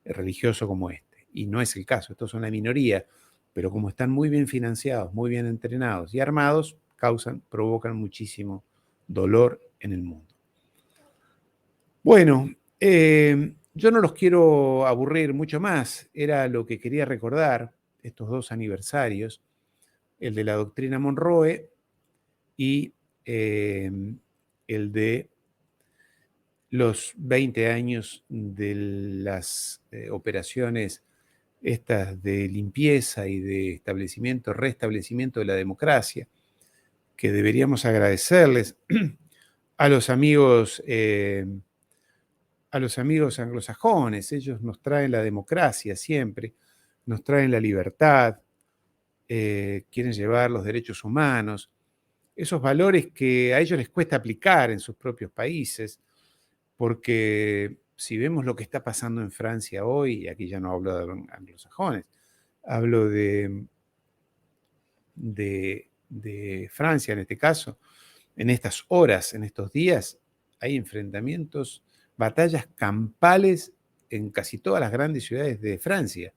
religioso como este. Y no es el caso, estos son la minoría, pero como están muy bien financiados, muy bien entrenados y armados, provocan muchísimo dolor en el mundo. Bueno, yo no los quiero aburrir mucho más, era lo que quería recordar, estos dos aniversarios, el de la doctrina Monroe y el de los 20 años de las operaciones estas de limpieza y de restablecimiento de la democracia, que deberíamos agradecerles a los amigos anglosajones. Ellos nos traen la democracia siempre, nos traen la libertad, quieren llevar los derechos humanos, esos valores que a ellos les cuesta aplicar en sus propios países, porque si vemos lo que está pasando en Francia hoy, y aquí ya no hablo de anglosajones, hablo de de Francia en este caso, en estas horas, en estos días, hay enfrentamientos, batallas campales en casi todas las grandes ciudades de Francia,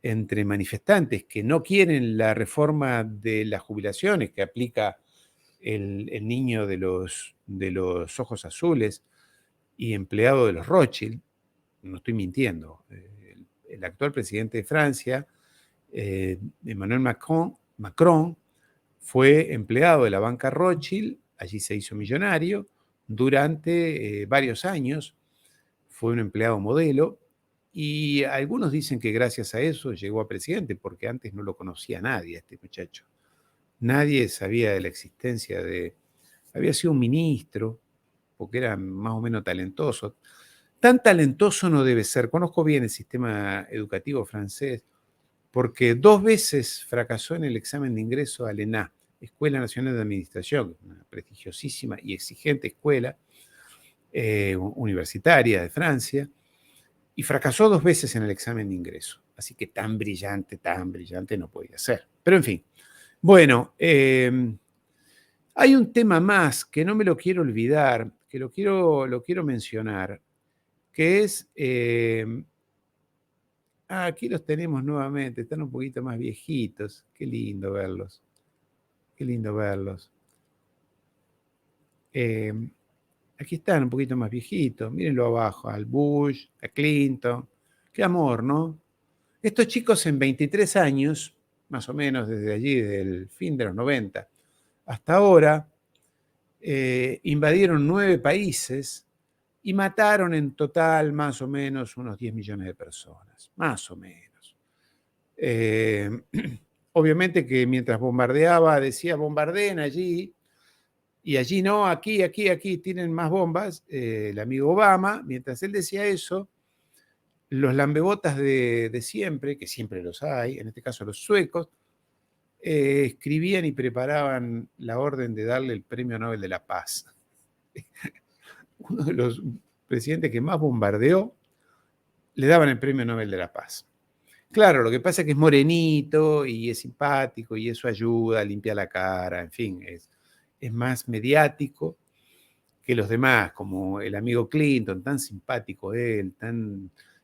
entre manifestantes que no quieren la reforma de las jubilaciones que aplica el niño de los ojos azules y empleado de los Rothschild. No estoy mintiendo. El actual presidente de Francia, Emmanuel Macron, fue empleado de la banca Rothschild, allí se hizo millonario, durante varios años, fue un empleado modelo, y algunos dicen que gracias a eso llegó a presidente, porque antes no lo conocía nadie, este muchacho. Nadie sabía de la existencia de... Había sido un ministro, porque era más o menos talentoso. Tan talentoso no debe ser. Conozco bien el sistema educativo francés, porque 2 veces fracasó en el examen de ingreso al ENA, Escuela Nacional de Administración, una prestigiosísima y exigente escuela universitaria de Francia, y fracasó 2 veces en el examen de ingreso. Así que tan brillante no podía ser. Pero en fin, bueno, hay un tema más que no me lo quiero olvidar, que lo quiero mencionar, que es, aquí los tenemos nuevamente, están un poquito más viejitos, qué lindo verlos, qué lindo verlos. Aquí están un poquito más viejitos, mírenlo abajo, al Bush, a Clinton, qué amor, ¿no? Estos chicos en 23 años, más o menos desde allí, del fin de los 90, hasta ahora, invadieron 9 países y mataron en total más o menos unos 10 millones de personas, más o menos. Obviamente que mientras bombardeaba decía bombardeen allí, y allí no, aquí tienen más bombas. El amigo Obama, mientras él decía eso, los lambebotas de siempre, que siempre los hay, en este caso los suecos, escribían y preparaban la orden de darle el Premio Nobel de la Paz. Uno de los presidentes que más bombardeó, le daban el Premio Nobel de la Paz. Claro, lo que pasa es que es morenito y es simpático y eso ayuda, limpia la cara, en fin, es más mediático que los demás, como el amigo Clinton, tan simpático él,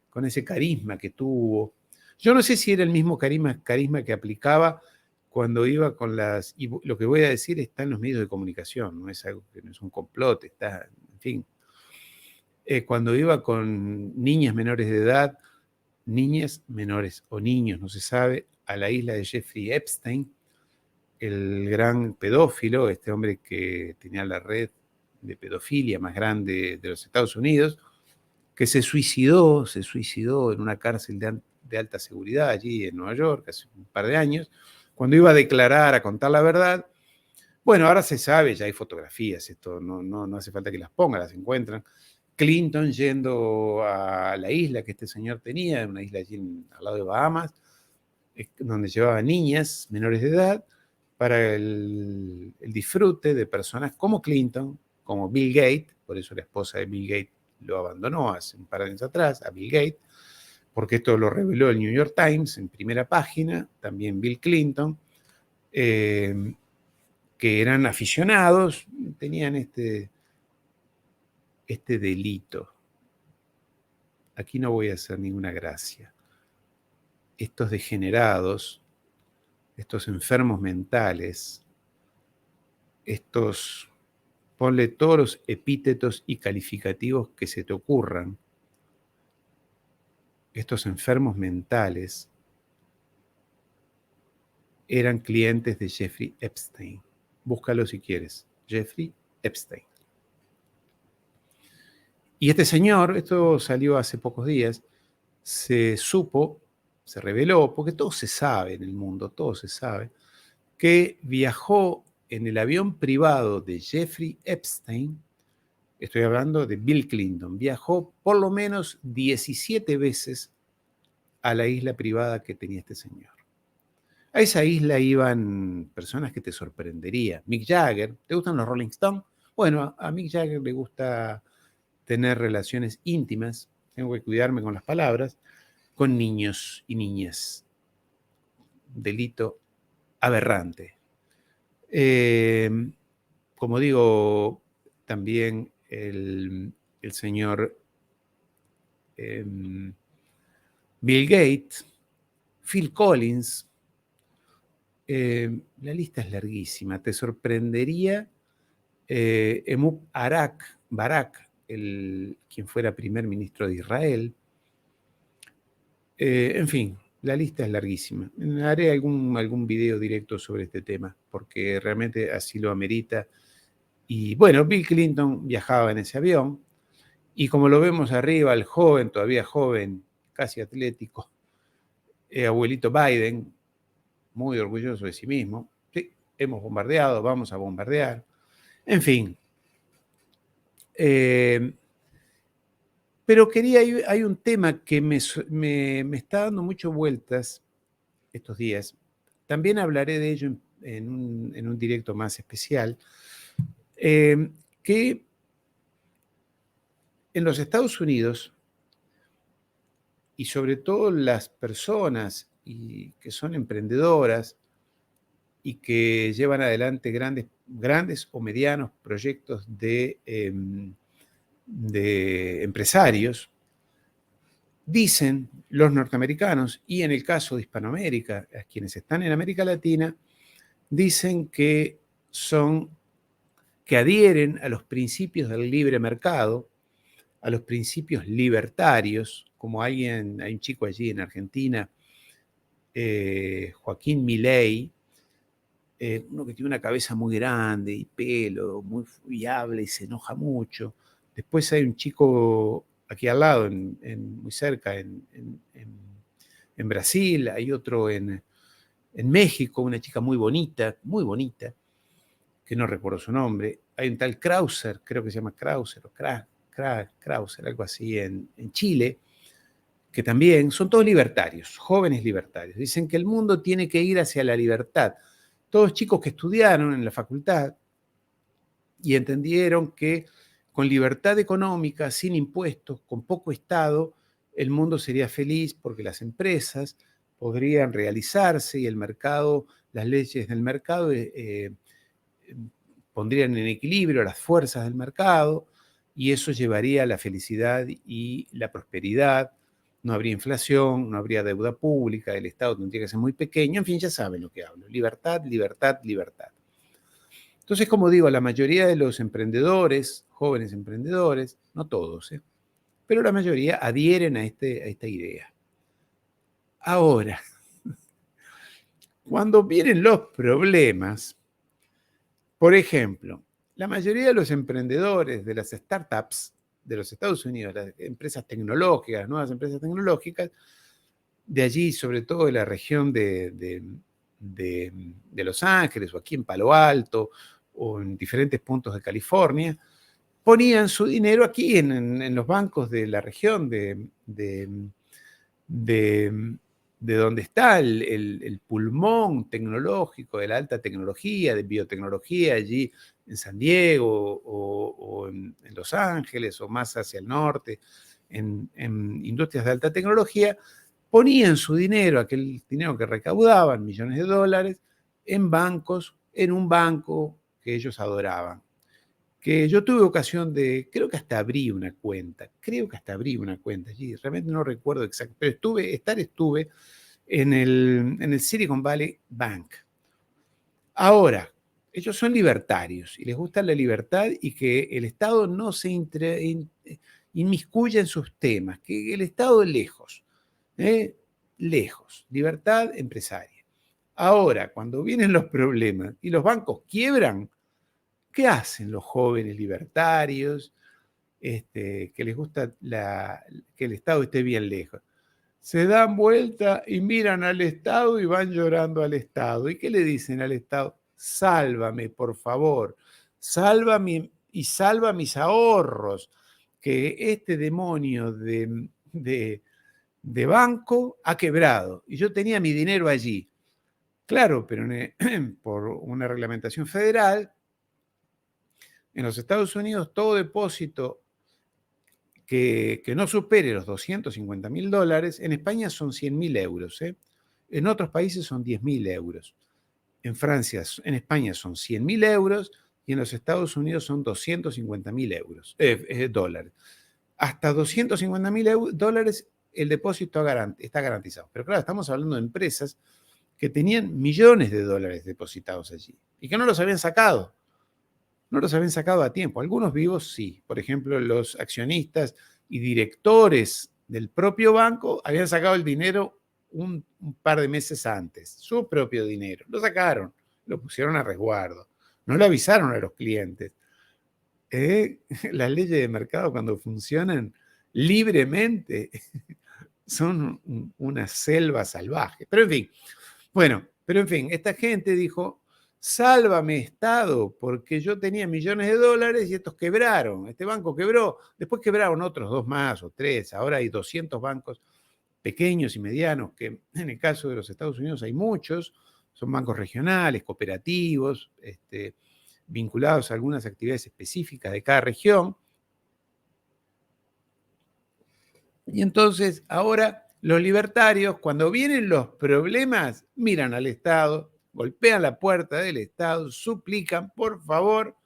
con ese carisma que tuvo. Yo no sé si era el mismo carisma que aplicaba cuando iba con las... Y lo que voy a decir está en los medios de comunicación, no es algo que no es un complot, está, en fin. Cuando iba con niñas menores de edad, niñas menores o niños, no se sabe, a la isla de Jeffrey Epstein, el gran pedófilo, este hombre que tenía la red de pedofilia más grande de los Estados Unidos, que se suicidó en una cárcel de alta seguridad allí en Nueva York hace un par de años, cuando iba a declarar, a contar la verdad. Bueno, ahora se sabe, ya hay fotografías, esto no hace falta que las pongan, las encuentran. Clinton yendo a la isla que este señor tenía, una isla allí al lado de Bahamas, donde llevaba niñas menores de edad para el disfrute de personas como Clinton, como Bill Gates, por eso la esposa de Bill Gates lo abandonó hace un par de años atrás, a Bill Gates, porque esto lo reveló el New York Times en primera página, también Bill Clinton, que eran aficionados, tenían este delito. Aquí no voy a hacer ninguna gracia. Estos degenerados, estos enfermos mentales, estos, ponle todos los epítetos y calificativos que se te ocurran, estos enfermos mentales eran clientes de Jeffrey Epstein. Búscalo si quieres, Jeffrey Epstein. Y este señor, esto salió hace pocos días, se reveló, porque todo se sabe en el mundo, todo se sabe, que viajó en el avión privado de Jeffrey Epstein, estoy hablando de Bill Clinton, viajó por lo menos 17 veces a la isla privada que tenía este señor. A esa isla iban personas que te sorprendería. Mick Jagger, ¿te gustan los Rolling Stones? Bueno, a Mick Jagger le gusta tener relaciones íntimas, tengo que cuidarme con las palabras, con niños y niñas. Delito aberrante. Eh, Como digo, también el señor Bill Gates, Phil Collins. La lista es larguísima. Te sorprendería Ehud Barak, quien fuera primer ministro de Israel. En fin, la lista es larguísima. Haré algún video directo sobre este tema, porque realmente así lo amerita. Y bueno, Bill Clinton viajaba en ese avión, y como lo vemos arriba, el joven, todavía joven, casi atlético, abuelito Biden, muy orgulloso de sí mismo. Sí, hemos bombardeado, vamos a bombardear. En fin. Pero hay un tema que me está dando muchas vueltas estos días. También hablaré de ello en un directo más especial, que en los Estados Unidos, y sobre todo las personas que son emprendedoras y que llevan adelante grandes o medianos proyectos de empresarios, dicen los norteamericanos, y en el caso de Hispanoamérica, quienes están en América Latina, dicen que adhieren a los principios del libre mercado, a los principios libertarios, como hay un chico allí en Argentina, Joaquín Milei, uno que tiene una cabeza muy grande y pelo, y habla y se enoja mucho. Después hay un chico aquí al lado, muy cerca, en Brasil, hay otro en México, una chica muy bonita, que no recuerdo su nombre. Hay un tal Krauser, creo que se llama Krauser, o Krauser, algo así, en Chile, que también son todos libertarios, jóvenes libertarios. Dicen que el mundo tiene que ir hacia la libertad. Todos chicos que estudiaron en la facultad y entendieron que con libertad económica, sin impuestos, con poco Estado, el mundo sería feliz porque las empresas podrían realizarse y el mercado, las leyes del mercado pondrían en equilibrio las fuerzas del mercado y eso llevaría a la felicidad y la prosperidad. No habría inflación, no habría deuda pública, el Estado tendría que ser muy pequeño, en fin, ya saben lo que hablo. Libertad, libertad, libertad. Entonces, como digo, la mayoría de los emprendedores, jóvenes emprendedores, no todos, pero la mayoría adhieren a esta idea. Ahora, cuando vienen los problemas, por ejemplo, la mayoría de los emprendedores de las startups de los Estados Unidos, las empresas tecnológicas, las nuevas empresas tecnológicas, de allí, sobre todo de la región de Los Ángeles o aquí en Palo Alto o en diferentes puntos de California, ponían su dinero aquí en los bancos de la región de donde está el pulmón tecnológico, de la alta tecnología, de biotecnología, allí en San Diego o en Los Ángeles o más hacia el norte, en industrias de alta tecnología, ponían su dinero, aquel dinero que recaudaban, millones de dólares, en bancos, en un banco que ellos adoraban. Que yo tuve ocasión creo que hasta abrí una cuenta allí, realmente no recuerdo exacto, pero estuve en el Silicon Valley Bank. Ahora, ellos son libertarios y les gusta la libertad y que el Estado no se inmiscuya en sus temas, que el Estado lejos, lejos, libertad empresaria. Ahora, cuando vienen los problemas y los bancos quiebran, ¿qué hacen los jóvenes libertarios que les gusta que el Estado esté bien lejos? Se dan vuelta y miran al Estado y van llorando al Estado. ¿Y qué le dicen al Estado? Sálvame, por favor. Sálvame y salva mis ahorros, que este demonio de banco ha quebrado. Y yo tenía mi dinero allí. Claro, pero por una reglamentación federal, en los Estados Unidos todo depósito que no supere los $250.000, en España son 100.000 euros, en otros países son 10.000 euros. en Francia, en España son 100.000 euros y en los Estados Unidos son 250.000 dólares. Hasta 250.000 dólares el depósito está garantizado. Pero claro, estamos hablando de empresas que tenían millones de dólares depositados allí y que no los habían sacado. No los habían sacado a tiempo. Algunos vivos sí. Por ejemplo, los accionistas y directores del propio banco habían sacado el dinero un par de meses antes, su propio dinero. Lo sacaron, lo pusieron a resguardo. No le avisaron a los clientes. Las leyes de mercado, cuando funcionan libremente, son una selva salvaje. Pero en fin, esta gente dijo: sálvame, Estado, porque yo tenía millones de dólares y estos quebraron. Este banco quebró. Después quebraron otros 2 más o 3. Ahora hay 200 bancos pequeños y medianos, que en el caso de los Estados Unidos hay muchos. Son bancos regionales, cooperativos, vinculados a algunas actividades específicas de cada región. Y entonces ahora los libertarios, cuando vienen los problemas, miran al Estado, golpean la puerta del Estado, suplican, por favor.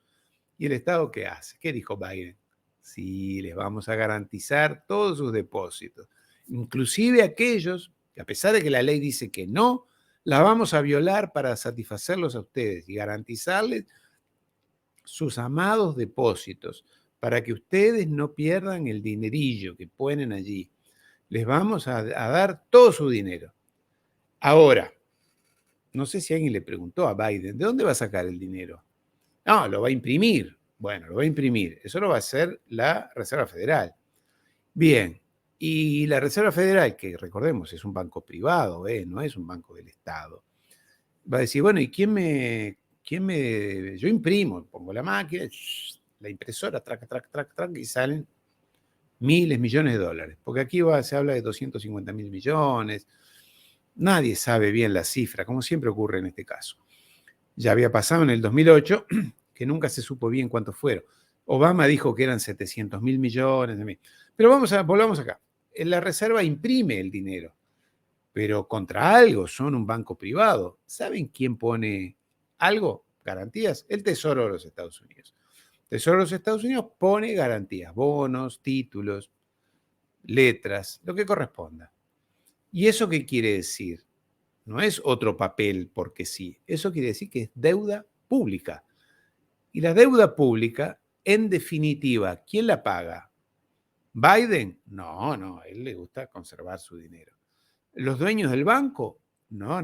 ¿Y el Estado qué hace? ¿Qué dijo Biden? Sí, les vamos a garantizar todos sus depósitos, inclusive aquellos que, a pesar de que la ley dice que no, la vamos a violar para satisfacerlos a ustedes y garantizarles sus amados depósitos, para que ustedes no pierdan el dinerillo que ponen allí. Les vamos a dar todo su dinero. Ahora, no sé si alguien le preguntó a Biden, ¿de dónde va a sacar el dinero? No, lo va a imprimir. Bueno, lo va a imprimir. Eso lo va a hacer la Reserva Federal. Bien, y la Reserva Federal, que recordemos es un banco privado, no es un banco del Estado, va a decir, bueno, ¿y yo imprimo, pongo la máquina, la impresora, trac, y salen miles, millones de dólares? Porque aquí se habla de 250.000 millones. Nadie sabe bien la cifra, como siempre ocurre en este caso. Ya había pasado en el 2008, que nunca se supo bien cuántos fueron. Obama dijo que eran 700.000 millones. Pero volvamos acá. La Reserva imprime el dinero, pero contra algo, son un banco privado. ¿Saben quién pone algo? Garantías. El Tesoro de los Estados Unidos. El Tesoro de los Estados Unidos pone garantías, bonos, títulos, letras, lo que corresponda. ¿Y eso qué quiere decir? No es otro papel porque sí. Eso quiere decir que es deuda pública. Y la deuda pública, en definitiva, ¿quién la paga? ¿Biden? No, a él le gusta conservar su dinero. ¿Los dueños del banco? No.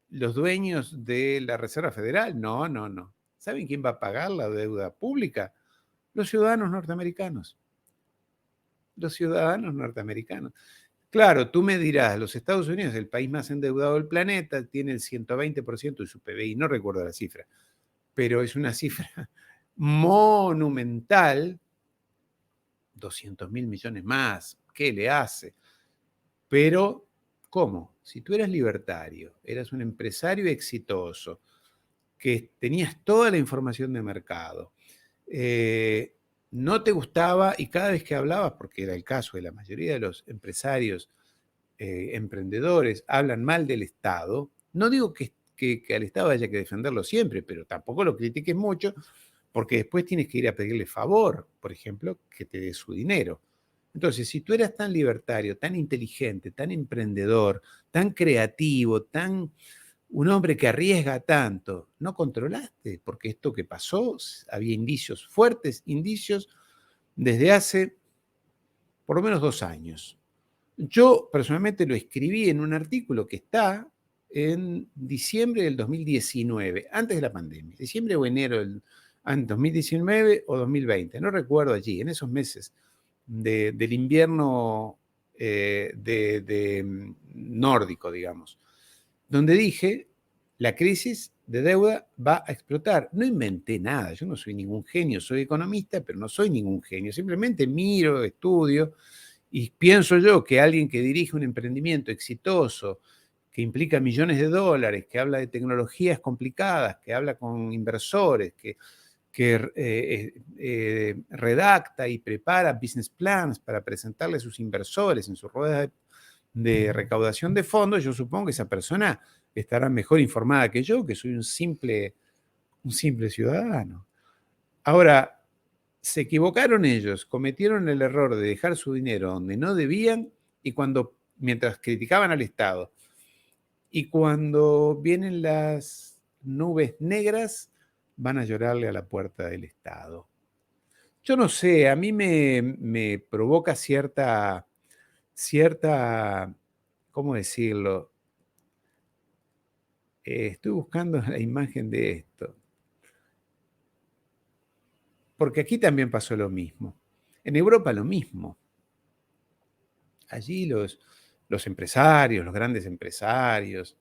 ¿Los dueños de la Reserva Federal? No. ¿Saben quién va a pagar la deuda pública? Los ciudadanos norteamericanos. Los ciudadanos norteamericanos. Claro, tú me dirás, los Estados Unidos es el país más endeudado del planeta, tiene el 120% de su PBI, no recuerdo la cifra, pero es una cifra monumental, 200.000 millones más, ¿qué le hace? Pero, ¿cómo? Si tú eras libertario, eras un empresario exitoso, que tenías toda la información de mercado, no te gustaba y cada vez que hablabas, porque era el caso de la mayoría de los empresarios, emprendedores, hablan mal del Estado, no digo que al Estado haya que defenderlo siempre, pero tampoco lo critiques mucho, porque después tienes que ir a pedirle favor, por ejemplo, que te dé su dinero. Entonces, si tú eras tan libertario, tan inteligente, tan emprendedor, tan creativo, un hombre que arriesga tanto, no controlaste, porque esto que pasó, había indicios, fuertes indicios, desde hace por lo menos 2 años. Yo personalmente lo escribí en un artículo que está en diciembre del 2019, antes de la pandemia, diciembre o enero del 2019 o 2020, no recuerdo allí, en esos meses del invierno nórdico, digamos, donde dije, la crisis de deuda va a explotar. No inventé nada, yo no soy ningún genio, soy economista, pero no soy ningún genio, simplemente miro, estudio y pienso yo que alguien que dirige un emprendimiento exitoso, que implica millones de dólares, que habla de tecnologías complicadas, que habla con inversores, que redacta y prepara business plans para presentarle a sus inversores en sus ruedas de recaudación de fondos, yo supongo que esa persona estará mejor informada que yo, que soy un simple ciudadano. Ahora, se equivocaron ellos, cometieron el error de dejar su dinero donde no debían y mientras criticaban al Estado, y cuando vienen las nubes negras, van a llorarle a la puerta del Estado. Yo no sé, a mí me provoca cierta, ¿cómo decirlo? Estoy buscando la imagen de esto, porque aquí también pasó lo mismo. En Europa lo mismo. Allí los empresarios, los grandes empresarios,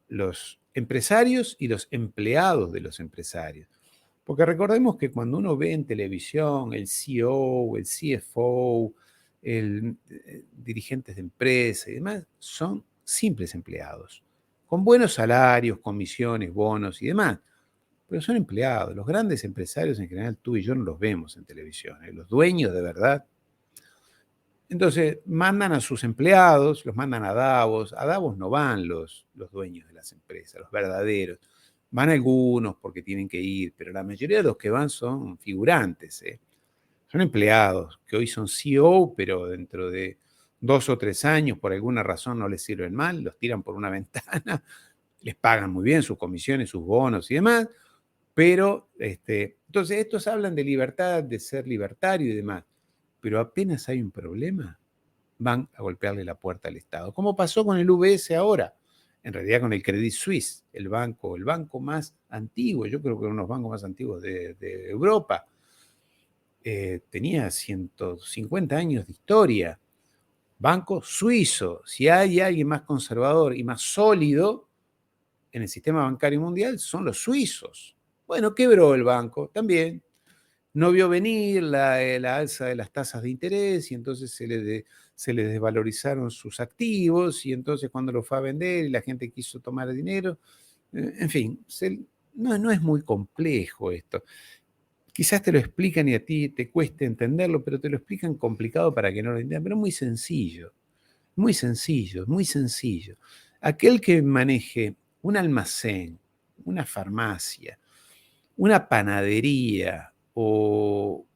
los empresarios y los empleados de los empresarios. Porque recordemos que cuando uno ve en televisión el CEO, el CFO, dirigentes de empresas y demás, son simples empleados, con buenos salarios, comisiones, bonos y demás, pero son empleados. Los grandes empresarios en general, tú y yo no los vemos en televisión, ¿eh? Los dueños de verdad. Entonces, mandan a sus empleados, los mandan a Davos. A Davos no van los dueños de las empresas, los verdaderos. Van algunos porque tienen que ir, pero la mayoría de los que van son figurantes, ¿eh? Son empleados que hoy son CEO, pero dentro de 2 o 3 años, por alguna razón, no les sirven mal, los tiran por una ventana, les pagan muy bien sus comisiones, sus bonos y demás, pero entonces estos hablan de libertad, de ser libertario y demás, pero apenas hay un problema, van a golpearle la puerta al Estado, como pasó con el UBS ahora, en realidad con el Credit Suisse, el banco más antiguo, yo creo que uno de los bancos más antiguos de Europa. Tenía 150 años de historia. Banco suizo. Si hay alguien más conservador y más sólido en el sistema bancario mundial, son los suizos. Bueno, quebró el banco también. No vio venir la alza de las tasas de interés y entonces se le desvalorizaron sus activos y entonces cuando lo fue a vender y la gente quiso tomar el dinero, en fin, no es muy complejo esto. Quizás te lo explican y a ti te cueste entenderlo, pero te lo explican complicado para que no lo entiendan, pero muy sencillo, muy sencillo, muy sencillo. Aquel que maneje un almacén, una farmacia, una panadería o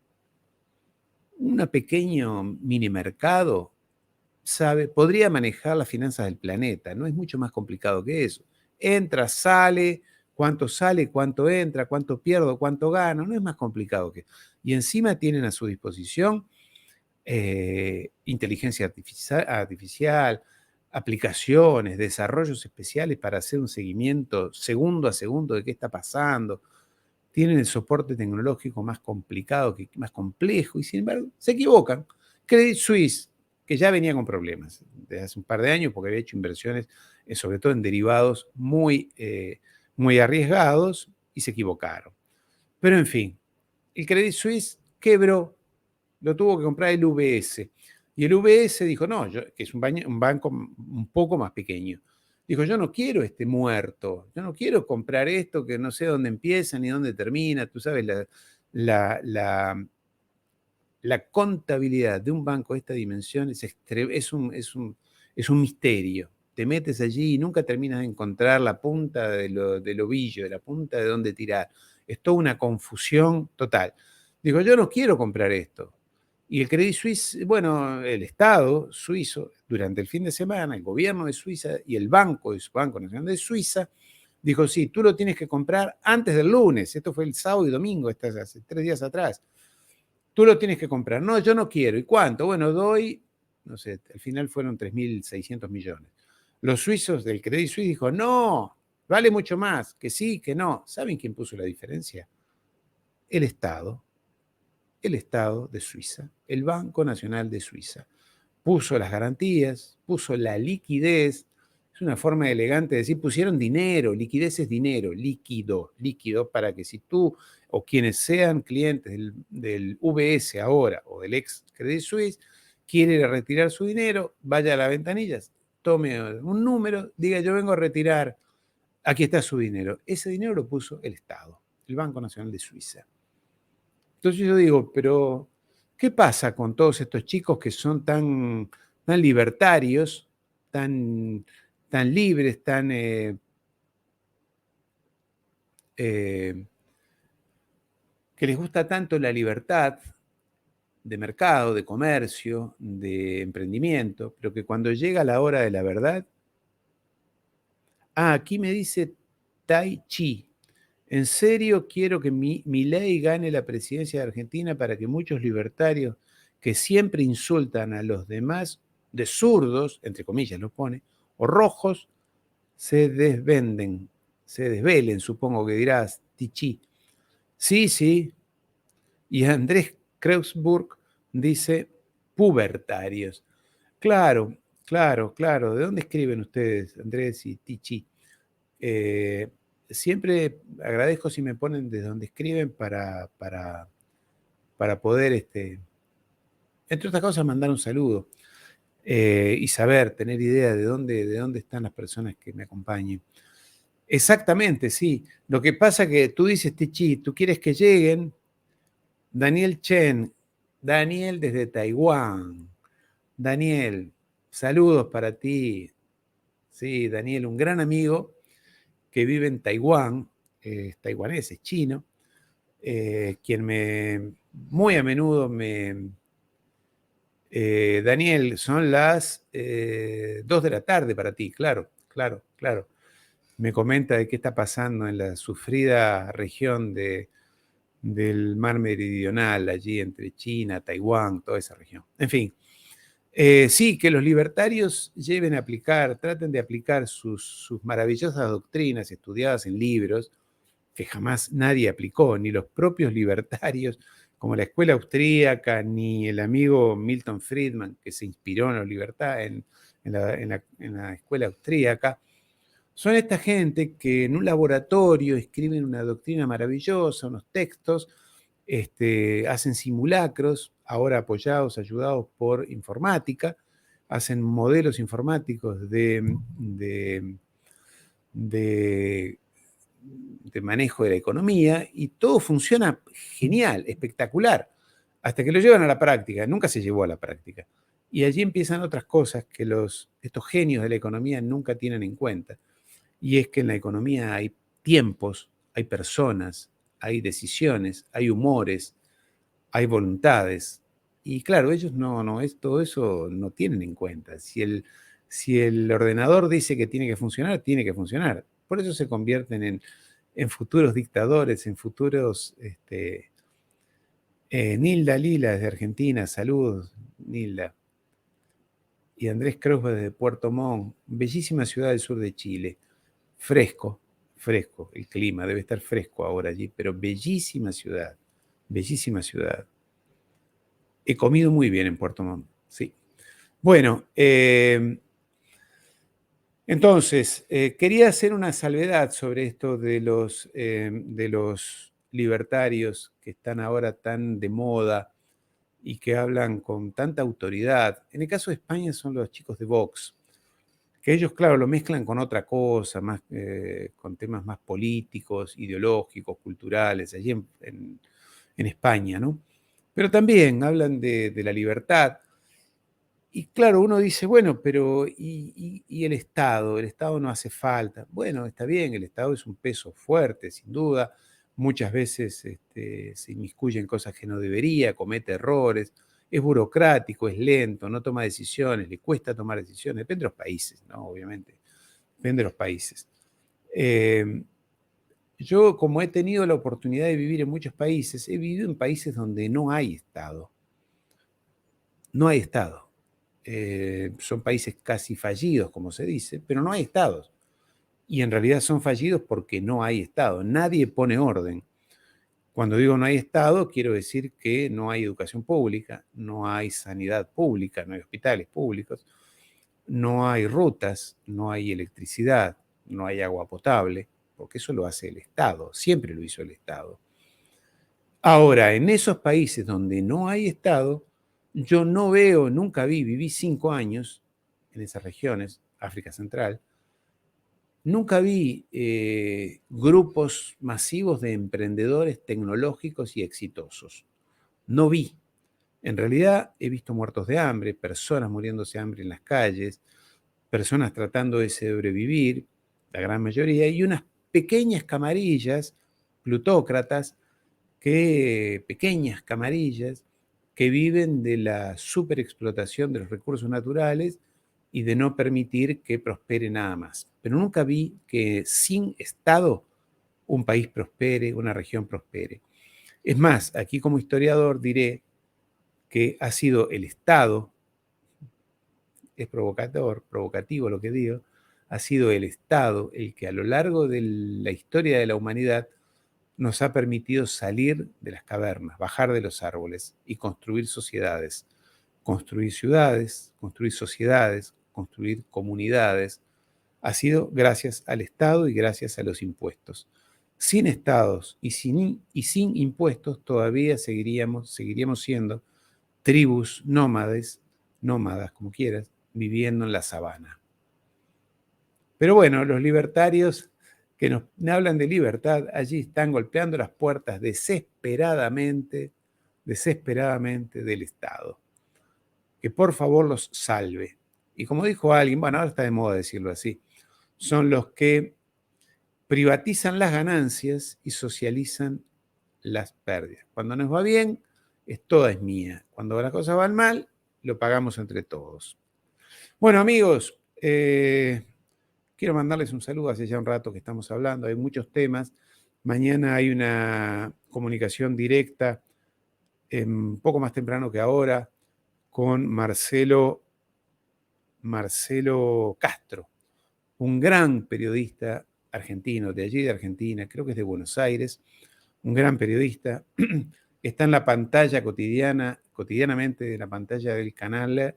un pequeño mini mercado, podría manejar las finanzas del planeta, no es mucho más complicado que eso. Entra, sale, cuánto entra, cuánto pierdo, cuánto gano, no es más complicado que eso. Y encima tienen a su disposición inteligencia artificial, aplicaciones, desarrollos especiales para hacer un seguimiento segundo a segundo de qué está pasando. Tienen el soporte tecnológico más complicado, más complejo, y sin embargo se equivocan. Credit Suisse, que ya venía con problemas desde hace un par de años porque había hecho inversiones, sobre todo en derivados muy arriesgados, y se equivocaron. Pero en fin, el Credit Suisse quebró, lo tuvo que comprar el UBS. Y el UBS dijo, no, que es un banco un poco más pequeño. Dijo, yo no quiero este muerto, yo no quiero comprar esto que no sé dónde empieza ni dónde termina. Tú sabes, la contabilidad de un banco de esta dimensión es un misterio. Te metes allí y nunca terminas de encontrar la punta del ovillo, de la punta de dónde tirar. Es toda una confusión total. Digo, yo no quiero comprar esto. Y el Credit Suisse, bueno, el Estado suizo, durante el fin de semana, el gobierno de Suiza y el Banco Nacional de Suiza, dijo, sí, tú lo tienes que comprar antes del lunes. Esto fue el sábado y domingo, hace 3 días atrás. Tú lo tienes que comprar. No, yo no quiero. ¿Y cuánto? Bueno, doy, no sé, al final fueron 3.600 millones. Los suizos del Credit Suisse dijo, no, vale mucho más, que sí, que no. ¿Saben quién puso la diferencia? El Estado de Suiza, el Banco Nacional de Suiza. Puso las garantías, puso la liquidez, es una forma elegante de decir, pusieron dinero, liquidez es dinero, líquido para que si tú o quienes sean clientes del VS ahora o del ex Credit Suisse, quiere retirar su dinero, vaya a las ventanillas, tome un número, diga yo vengo a retirar, aquí está su dinero. Ese dinero lo puso el Estado, el Banco Nacional de Suiza. Entonces yo digo, pero ¿qué pasa con todos estos chicos que son tan tan libertarios, tan libres, que les gusta tanto la libertad de mercado, de comercio, de emprendimiento, pero que cuando llega la hora de la verdad, aquí me dice Tai Chi. En serio quiero que Milei gane la presidencia de Argentina para que muchos libertarios que siempre insultan a los demás de zurdos, entre comillas lo pone, o rojos, se desvelen, supongo que dirás, Tichi. Sí, sí. Y Andrés Kreuzburg dice pubertarios. Claro, claro, claro. ¿De dónde escriben ustedes, Andrés y Tichi? Siempre agradezco si me ponen desde donde escriben para poder, entre otras cosas, mandar un saludo y saber, tener idea de dónde están las personas que me acompañen. Exactamente, sí. Lo que pasa que tú dices, Tichi, tú quieres que lleguen Daniel Chen, Daniel desde Taiwán. Daniel, saludos para ti. Sí, Daniel, un gran amigo que vive en Taiwán, es taiwanés, es chino, quien muy a menudo Daniel, son las 2 de la tarde para ti, claro, claro, claro. Me comenta de qué está pasando en la sufrida región del mar meridional, allí entre China, Taiwán, toda esa región. En fin, sí, que los libertarios traten de aplicar sus maravillosas doctrinas estudiadas en libros que jamás nadie aplicó, ni los propios libertarios, como la escuela austríaca, ni el amigo Milton Friedman, que se inspiró en la libertad en la escuela austríaca. Son esta gente que en un laboratorio escriben una doctrina maravillosa, unos textos, hacen simulacros, ahora apoyados, ayudados por informática, hacen modelos informáticos de manejo de la economía y todo funciona genial, espectacular, hasta que lo llevan a la práctica. Nunca se llevó a la práctica. Y allí empiezan otras cosas que estos genios de la economía nunca tienen en cuenta. Y es que en la economía hay tiempos, hay personas, hay decisiones, hay humores, hay voluntades. Y claro, ellos todo eso no tienen en cuenta. Si el ordenador dice que tiene que funcionar, tiene que funcionar. Por eso se convierten en futuros dictadores, en futuros... Nilda Lila desde Argentina, saludos, Nilda. Y Andrés Kreuzberg desde Puerto Montt, bellísima ciudad del sur de Chile. Fresco, fresco, el clima debe estar fresco ahora allí, pero bellísima ciudad, bellísima ciudad. He comido muy bien en Puerto Montt, sí. Bueno, entonces, quería hacer una salvedad sobre esto de los libertarios que están ahora tan de moda y que hablan con tanta autoridad. En el caso de España son los chicos de Vox, que ellos, claro, lo mezclan con otra cosa, con temas más políticos, ideológicos, culturales, allí en España, ¿no? Pero también hablan de la libertad. Y claro, uno dice, bueno, pero ¿y el Estado? El Estado no hace falta. Bueno, está bien, el Estado es un peso fuerte, sin duda. Muchas veces se inmiscuye en cosas que no debería, comete errores, es burocrático, es lento, no toma decisiones, le cuesta tomar decisiones. Depende de los países, ¿no? Obviamente, depende de los países. Yo, como he tenido la oportunidad de vivir en muchos países, he vivido en países donde no hay Estado. No hay Estado. Son países casi fallidos, como se dice, pero no hay estados. Y en realidad son fallidos porque no hay Estado. Nadie pone orden. Cuando digo no hay Estado, quiero decir que no hay educación pública, no hay sanidad pública, no hay hospitales públicos, no hay rutas, no hay electricidad, no hay agua potable, porque eso lo hace el Estado, siempre lo hizo el Estado. Ahora, en esos países donde no hay Estado, yo no veo, nunca viví 5 años en esas regiones, África Central, nunca vi grupos masivos de emprendedores tecnológicos y exitosos. No vi. En realidad he visto muertos de hambre, personas muriéndose de hambre en las calles, personas tratando de sobrevivir, la gran mayoría, y unas pequeñas camarillas, plutócratas, pequeñas camarillas que viven de la superexplotación de los recursos naturales y de no permitir que prospere nada más. Pero nunca vi que sin Estado un país prospere, una región prospere. Es más, aquí como historiador diré que ha sido el Estado, es provocativo lo que digo, ha sido el Estado el que a lo largo de la historia de la humanidad nos ha permitido salir de las cavernas, bajar de los árboles y construir sociedades, construir ciudades, construir sociedades, construir comunidades. Ha sido gracias al Estado y gracias a los impuestos. Sin estados y sin impuestos todavía seguiríamos siendo tribus nómadas como quieras, viviendo en la sabana. Pero bueno, los libertarios que nos hablan de libertad, allí están golpeando las puertas desesperadamente del Estado. Que por favor los salve. Y como dijo alguien, bueno, ahora está de moda decirlo así, son los que privatizan las ganancias y socializan las pérdidas. Cuando nos va bien, toda es mía. Cuando las cosas van mal, lo pagamos entre todos. Bueno, amigos, quiero mandarles un saludo. Hace ya un rato que estamos hablando, hay muchos temas. Mañana hay una comunicación directa, un poco más temprano que ahora, con Marcelo Castro, un gran periodista argentino, de allí de Argentina, creo que es de Buenos Aires, un gran periodista. Está en la pantalla cotidianamente de la pantalla del canal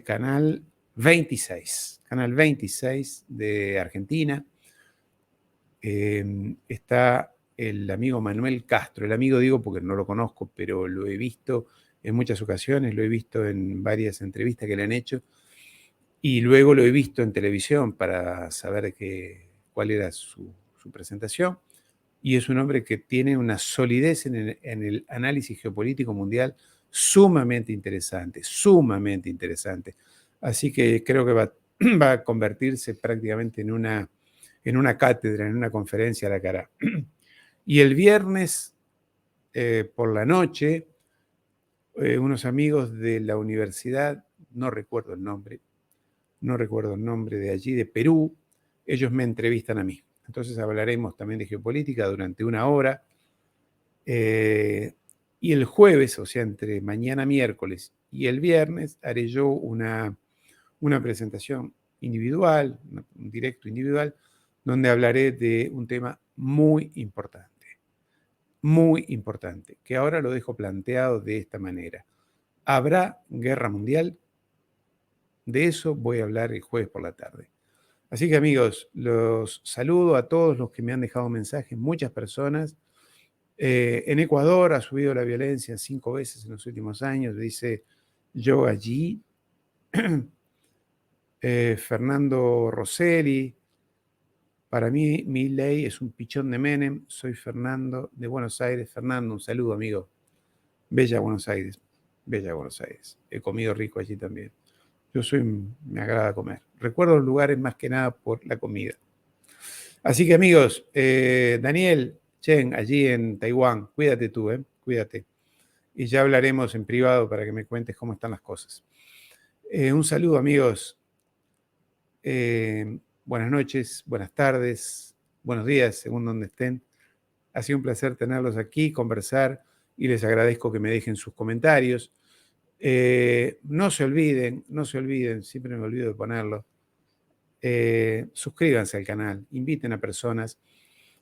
canal 26 de Argentina. Está el amigo Manuel Castro, el amigo digo porque no lo conozco, pero lo he visto en muchas ocasiones, lo he visto en varias entrevistas que le han hecho, y luego lo he visto en televisión para saber cuál era su presentación, y es un hombre que tiene una solidez en el análisis geopolítico mundial sumamente interesante. Así que creo que va a convertirse prácticamente en una cátedra, en una conferencia a la cara. Y el viernes por la noche, unos amigos de la universidad, no recuerdo el nombre de allí, de Perú, ellos me entrevistan a mí. Entonces hablaremos también de geopolítica durante una hora. Y el jueves, o sea, entre mañana miércoles y el viernes, haré yo una presentación individual, un directo individual, donde hablaré de un tema muy importante, que ahora lo dejo planteado de esta manera. ¿Habrá guerra mundial? De eso voy a hablar el jueves por la tarde. Así que amigos, los saludo a todos los que me han dejado mensajes, muchas personas. En Ecuador ha subido la violencia 5 veces en los últimos años, dice yo allí. Fernando Rosselli, para mí Milei es un pichón de Menem, soy Fernando de Buenos Aires. Fernando, un saludo amigo. Bella Buenos Aires. He comido rico allí también. Me agrada comer. Recuerdo los lugares más que nada por la comida. Así que amigos, Daniel Chen, allí en Taiwán, cuídate tú, cuídate. Y ya hablaremos en privado para que me cuentes cómo están las cosas. Un saludo amigos. Buenas noches, buenas tardes, buenos días, según donde estén. Ha sido un placer tenerlos aquí, conversar, y les agradezco que me dejen sus comentarios. No se olviden, siempre me olvido de ponerlo. Suscríbanse al canal, inviten a personas,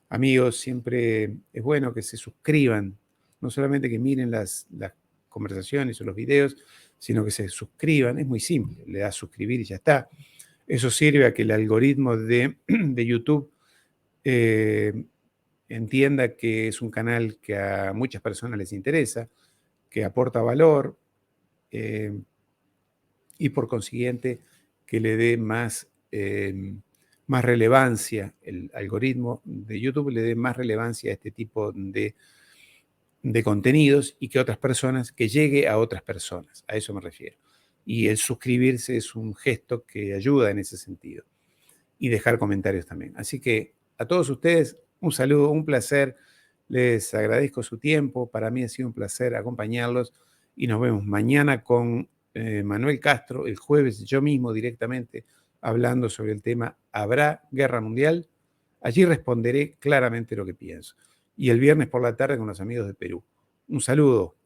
amigos, siempre es bueno que se suscriban, no solamente que miren las conversaciones o los videos, sino que se suscriban. Es muy simple, le das suscribir y ya está. Eso sirve a que el algoritmo de YouTube entienda que es un canal que a muchas personas les interesa, que aporta valor, y por consiguiente que le dé más relevancia, el algoritmo de YouTube le dé más relevancia a este tipo de de contenidos y que otras personas, que llegue a otras personas. A eso me refiero. Y el suscribirse es un gesto que ayuda en ese sentido. Y dejar comentarios también. Así que a todos ustedes, un saludo, un placer. Les agradezco su tiempo. Para mí ha sido un placer acompañarlos. Y nos vemos mañana con Manuel Castro, el jueves yo mismo directamente, hablando sobre el tema ¿habrá guerra mundial? Allí responderé claramente lo que pienso. Y el viernes por la tarde con los amigos de Perú. Un saludo.